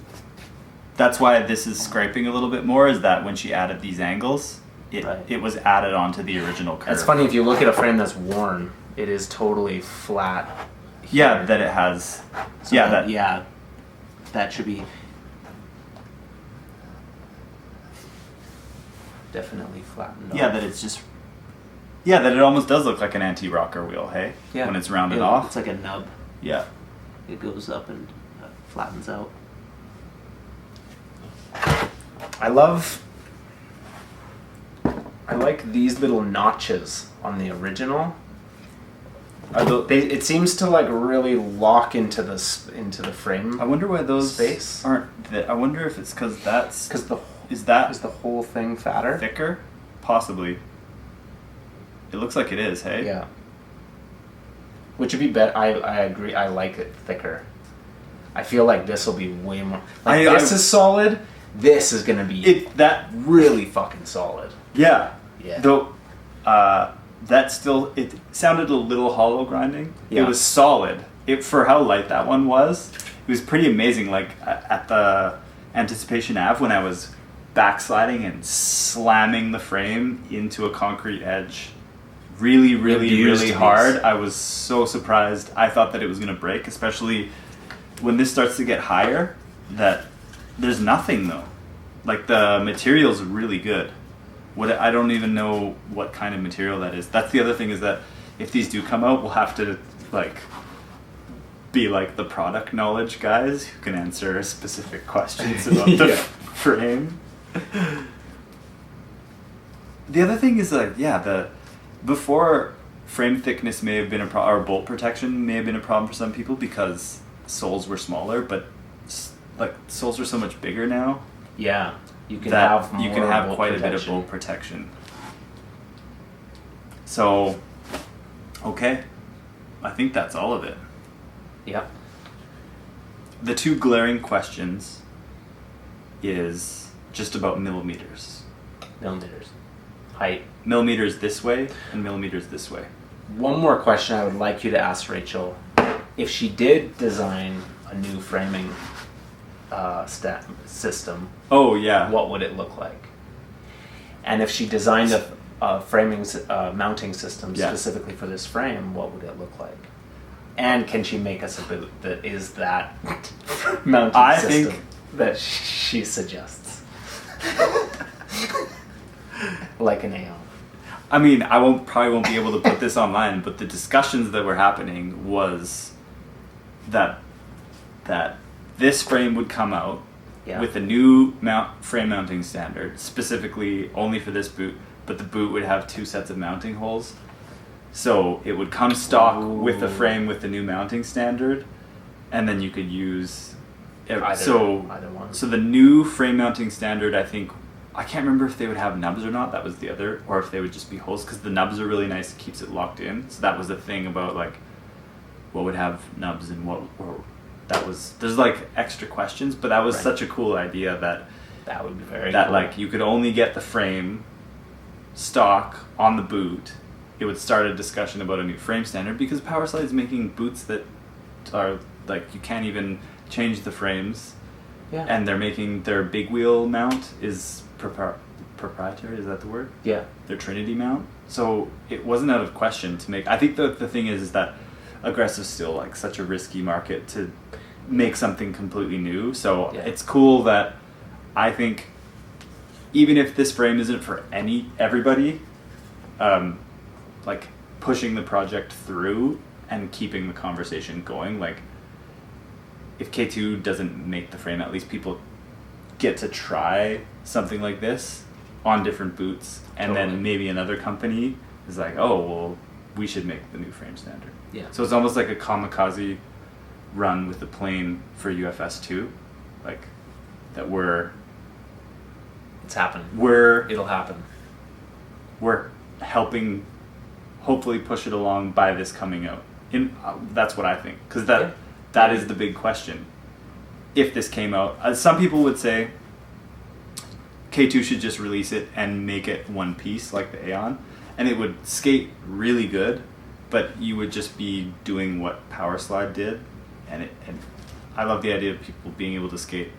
B: That's why this is scraping a little bit more, is that when she added these angles, it was added onto the original curve.
A: It's funny, if you look at a frame that's worn, it is totally flat.
B: Yeah, that it has.
A: So that should be definitely flattened off.
B: Yeah, that it's just Yeah, that it almost does look like an anti-rocker wheel, hey?
A: Yeah.
B: When it's rounded off.
A: It's like a nub.
B: Yeah.
A: It goes up and flattens out. I like these little notches on the original. It seems to like really lock into the frame.
B: I wonder why those
A: space
B: aren't. I wonder if it's because is
A: the whole thing fatter,
B: thicker, possibly. It looks like it is. Hey.
A: Yeah. Which would be better. I agree. I like it thicker. I feel like this will be way more. Like this is solid. This is gonna be really fucking solid.
B: Yeah.
A: Yeah.
B: Though, it sounded a little hollow grinding.
A: Yeah.
B: It was solid. For how light that one was, it was pretty amazing. Like at the Anticipation Ave when I was backsliding and slamming the frame into a concrete edge really, really, really hard. I was so surprised. I thought that it was going to break, especially when this starts to get higher, that there's nothing though. Like the material's really good. I don't even know what kind of material that is. That's the other thing, is that if these do come out, we'll have to like be like the product knowledge guys who can answer specific questions about the frame. The other thing is like, before frame thickness may have been a problem, or bolt protection may have been a problem for some people because soles were smaller, but like soles are so much bigger now.
A: Yeah. You can have
B: quite a bit of bolt protection. So, okay, I think that's all of it.
A: Yeah.
B: The two glaring questions is just about millimeters.
A: Millimeters. Height.
B: Millimeters this way and millimeters this way.
A: One more question I would like you to ask Rachel. If she did design a new framing system, what would it look like? And if she designed a framing mounting system specifically for this frame, what would it look like? And can she make us a boot that is that mounting system that she suggests? Like an AO.
B: I mean, probably won't be able to put this online, but the discussions that were happening was that this frame would come out with a new frame mounting standard, specifically only for this boot, but the boot would have 2 sets of mounting holes. So it would come stock with the frame with the new mounting standard, and then you could use either one. So the new frame mounting standard, I can't remember if they would have nubs or not. That was the other, or if they would just be holes, because the nubs are really nice. It keeps it locked in. So that was the thing about like what would have nubs and what. There's like extra questions, but that was such a cool idea that
A: would be very
B: cool.
A: Like
B: you could only get the frame stock on the boot. It would start a discussion about a new frame standard, because Powerslide's making boots that are like you can't even change the frames.
A: Yeah.
B: And they're making their big wheel mount is proprietary, is that the word?
A: Yeah.
B: Their Trinity mount. So it wasn't out of question to make. I think the thing is that aggressive's still like such a risky market to make something completely new. So it's cool that I think even if this frame isn't for everybody, like pushing the project through and keeping the conversation going, like if K2 doesn't make the frame, at least people get to try something like this on different boots, and then maybe another company is like, oh, well, we should make the new frame standard.
A: Yeah.
B: So it's almost like a kamikaze run with the plane for UFS 2, like that
A: it's happening. It'll happen.
B: We're helping, hopefully, push it along by this coming out. That's what I think, because that is the big question. If this came out, some people would say K2 should just release it and make it one piece like the Aeon, and it would skate really good, but you would just be doing what Powerslide did, and I love the idea of people being able to skate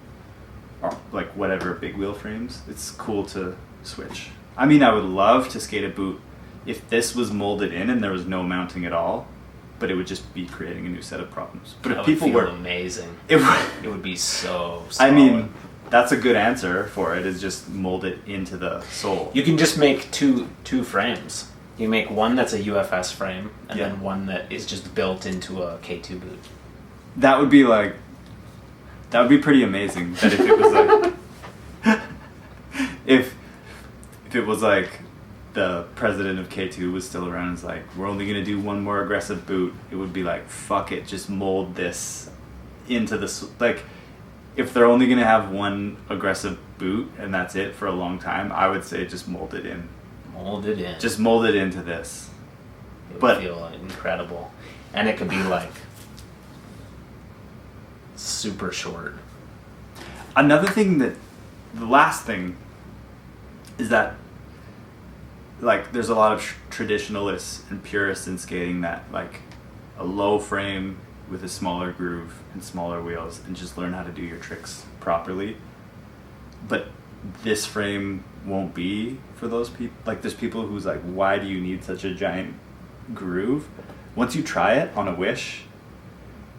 B: like whatever big wheel frames. It's cool to switch. I mean, I would love to skate a boot if this was molded in and there was no mounting at all, but it would just be creating a new set of problems. But if people were
A: amazing,
B: it
A: would be so solid.
B: I mean, that's a good answer for it, is just mold it into the sole.
A: You can just make two frames. You make one that's a UFS frame, and
B: Yeah.
A: then one that is just built into a K2 boot.
B: That would be pretty amazing. That if it was like, if it was like the president of K2 was still around and was like, we're only gonna do one more aggressive boot, it would be like, fuck it, just mold this into this. Like, if they're only gonna have one aggressive boot and that's it for a long time, I would say just mold it in.
A: Mold it in.
B: Just mold it into this.
A: It
B: But
A: would feel incredible. And it could be like super short.
B: another thing the last thing is that, like, there's a lot of traditionalists and purists in skating that like a low frame with a smaller groove and smaller wheels and just learn how to do your tricks properly. But this frame won't be for those people. Like, there's people who's like, why do you need such a giant groove? Once you try it on a Wish,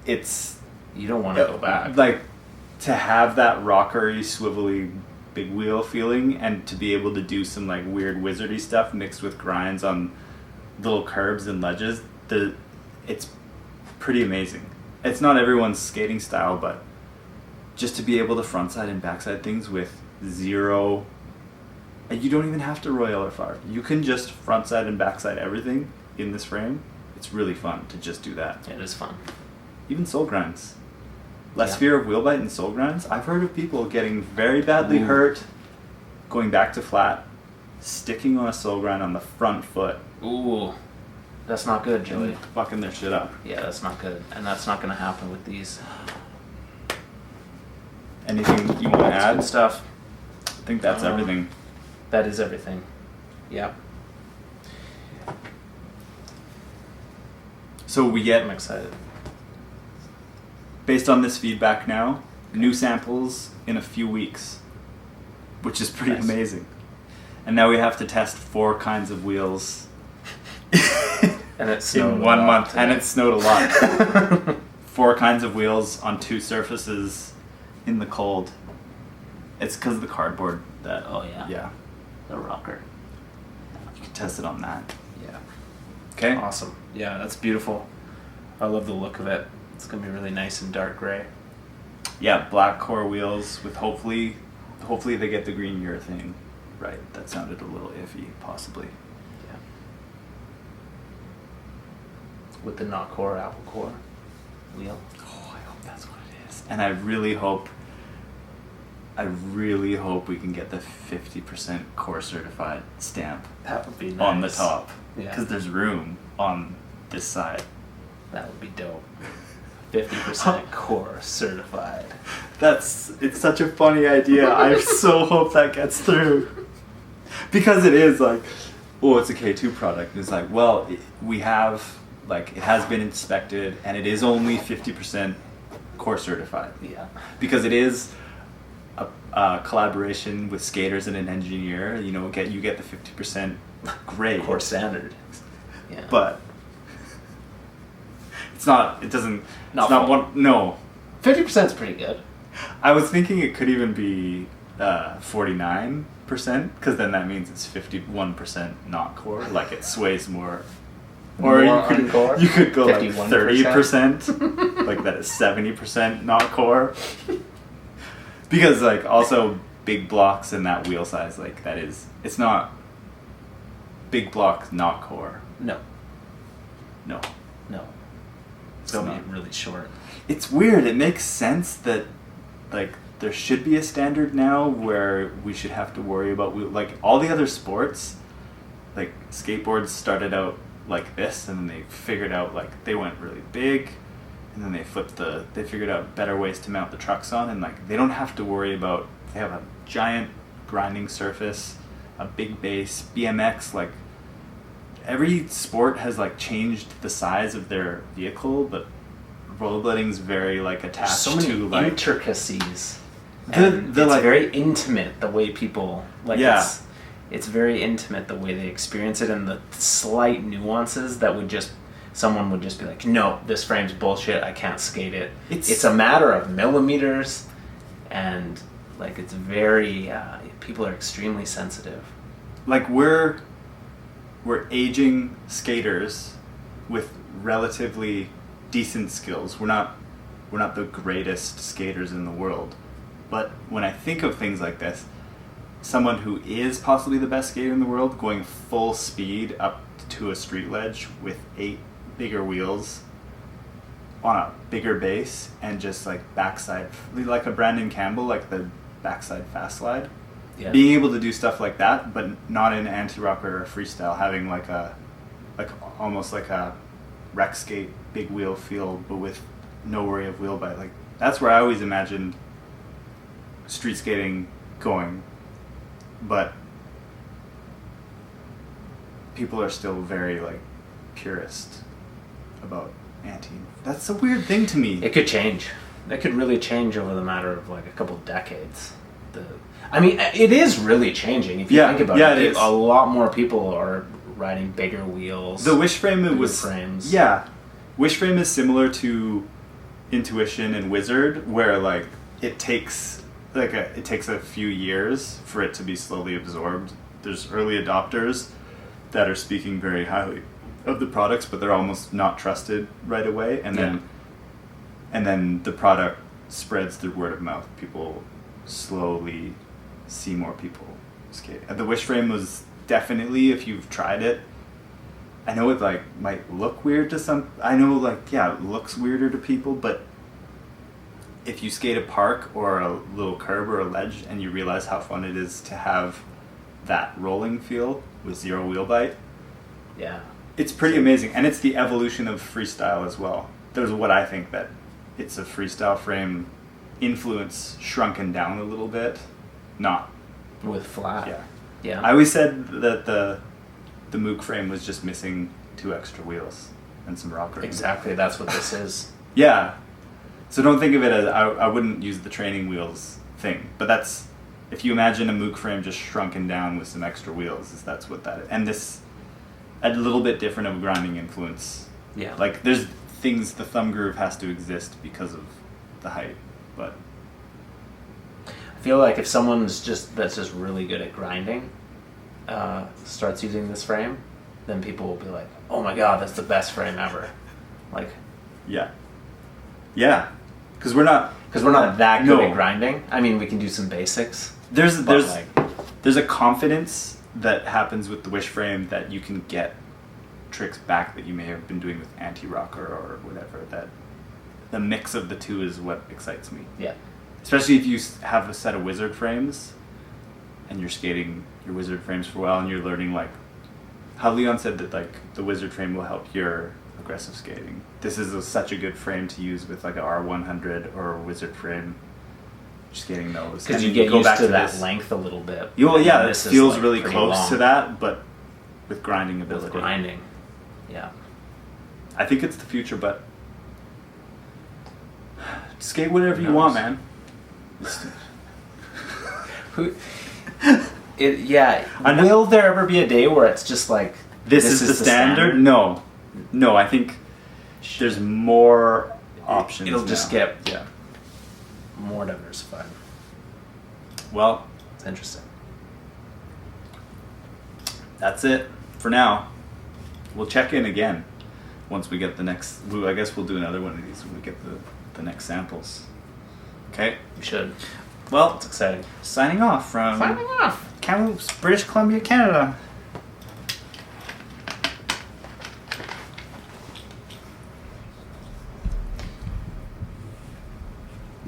B: it's...
A: You don't want to go back.
B: Like, to have that rockery, swivelly big wheel feeling and to be able to do some like weird wizardy stuff mixed with grinds on little curbs and ledges, it's pretty amazing. It's not everyone's skating style, but just to be able to frontside and backside things with zero... You don't even have to royal or far. You can just frontside and backside everything in this frame. It's really fun to just do that.
A: It is fun.
B: Even soul grinds. Less
A: Yeah.
B: fear of wheel bite and soul grinds. I've heard of people getting very badly
A: Ooh.
B: hurt, going back to flat, sticking on a soul grind on the front foot,
A: Ooh. That's not good, Joey.
B: and fucking their shit up.
A: Yeah, that's not good. And that's not going to happen with these.
B: Anything you want to
A: That's
B: add?
A: good stuff.
B: I think that's everything.
A: That is everything. Yep.
B: So we get,
A: I'm excited.
B: based on this feedback now, new samples in a few weeks, which is pretty
A: Nice.
B: amazing. And now we have to test 4 kinds of wheels
A: And it snowed
B: in
A: a
B: 1
A: lot
B: month,
A: today.
B: and it snowed a lot. 4 kinds of wheels on 2 surfaces in the cold. It's because of the cardboard that...
A: Oh, yeah.
B: Yeah.
A: The rocker.
B: You can test it on that.
A: Yeah.
B: Okay?
A: Awesome. Yeah, that's beautiful. I love the look of it. It's going to be really nice and dark gray.
B: Yeah, black core wheels with hopefully they get the green urethane right. That sounded a little iffy, possibly.
A: Yeah. With the not core, apple core wheel.
B: Oh, I hope that's what it is. And I really hope we can get the 50% core certified stamp
A: That would be nice.
B: on the top.
A: Yeah.
B: Because there's room on this side.
A: That would be dope. 50% core certified.
B: It's such a funny idea. I so hope that gets through. Because it is like, oh, it's a K2 product. And it's like, well, we have, like, it has been inspected and it is only 50% core certified.
A: Yeah.
B: Because it is a collaboration with skaters and an engineer. You know, you get the 50% grade.
A: Core standard. Yeah.
B: But it's not, it doesn't,
A: Not
B: it's not
A: full.
B: one, no.
A: 50% is pretty good.
B: I was thinking it could even be 49%, because then that means it's 51% not core, like it sways more. Or
A: More uncore?
B: you could go like
A: 51%?
B: 30%, like that is 70% not core. Because like also big blocks and that wheel size, like that is, it's not big blocks not core.
A: No.
B: No.
A: No. It's
B: It's
A: going to
B: not.
A: be really short.
B: It's weird. It makes sense that, like, there should be a standard now where we should have to worry about like all the other sports. Like skateboards started out like this, and then they figured out like they went really big, and then they figured out better ways to mount the trucks on, and like they don't have to worry about. They have a giant grinding surface, a big base. BMX, like every sport has like changed the size of their vehicle, but rollerblading's very like attached
A: There's so many
B: to like
A: intricacies.
B: The-
A: And
B: the,
A: it's
B: like-
A: very intimate the way people like.
B: Yeah.
A: It's very intimate the way they experience it, and the slight nuances that someone would just be like, no, this frame's bullshit. I can't skate it. It's a matter of millimeters, and like it's very people are extremely sensitive.
B: like we're we're aging skaters with relatively decent skills. We're not the greatest skaters in the world, but when I think of things like this, someone who is possibly the best skater in the world going full speed up to a street ledge with 8 bigger wheels on a bigger base and just like backside, like a Brandon Campbell, like the backside fast slide.
A: Yeah.
B: Being able to do stuff like that, but not in anti-rocker or freestyle, having almost like a rec skate big wheel feel, but with no worry of wheel bite. Like that's where I always imagined street skating going, but people are still very like purist about anti. That's a weird thing to me.
A: It could change. It could really change over the matter of like a couple decades. I mean, it is really changing if you think about it.
B: It is.
A: A lot more people are riding bigger wheels.
B: The wish frame was
A: frames.
B: Yeah, wish frame is similar to Intuition and Wizard, where like it takes a few years for it to be slowly absorbed. There's early adopters that are speaking very highly of the products, but they're almost not trusted right away, and then the product spreads through word of mouth. People slowly see more people skate. The wish frame was definitely, if you've tried it, I know it like might look weird to some. I know like it looks weirder to people, but if you skate a park or a little curb or a ledge and you realize how fun it is to have that rolling feel with zero wheel bite, it's pretty amazing. And it's the evolution of freestyle as well. There's what I think that it's a freestyle frame influence shrunken down a little bit, not
A: with flat. Yeah.
B: I always said that the Moog frame was just missing 2 extra wheels and some rocker.
A: Exactly, that's what this is.
B: Yeah. So don't think of it as, I wouldn't use the training wheels thing, but that's, if you imagine a Moog frame just shrunken down with some extra wheels, that's what that is. And this, a little bit different of a grinding influence.
A: Yeah.
B: Like there's things, the thumb groove has to exist because of the height, but
A: I feel like if someone's that's just really good at grinding starts using this frame, then people will be like, oh my god, that's the best frame ever. Like,
B: yeah, because we're not
A: that good at grinding. I mean, we can do some basics.
B: There's a confidence that happens with the wish frame that you can get tricks back that you may have been doing with anti-rocker or whatever. That the mix of the two is what excites me.
A: Yeah.
B: Especially if you have a set of wizard frames and you're skating your wizard frames for a while and you're learning, like how Leon said that like the wizard frame will help your aggressive skating. This is such a good frame to use with like a R100 or a wizard frame. Skating those
A: because you get used to that length a little bit.
B: Well, yeah, this feels like really close long. To that, but with grinding ability.
A: With grinding, yeah.
B: I think it's the future, but skate whatever you want, man.
A: Will there ever be a day where it's just like
B: this is the standard? No, I think there's more options.
A: It'll just get more diversified.
B: Well,
A: it's interesting.
B: That's it for now. We'll check in again once we get the next. I guess we'll do another one of these when we get the next samples. Okay,
A: we should.
B: Well,
A: it's exciting.
B: Signing off from Kamloops, British Columbia, Canada.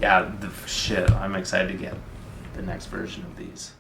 A: Yeah, shit. I'm excited to get the next version of these.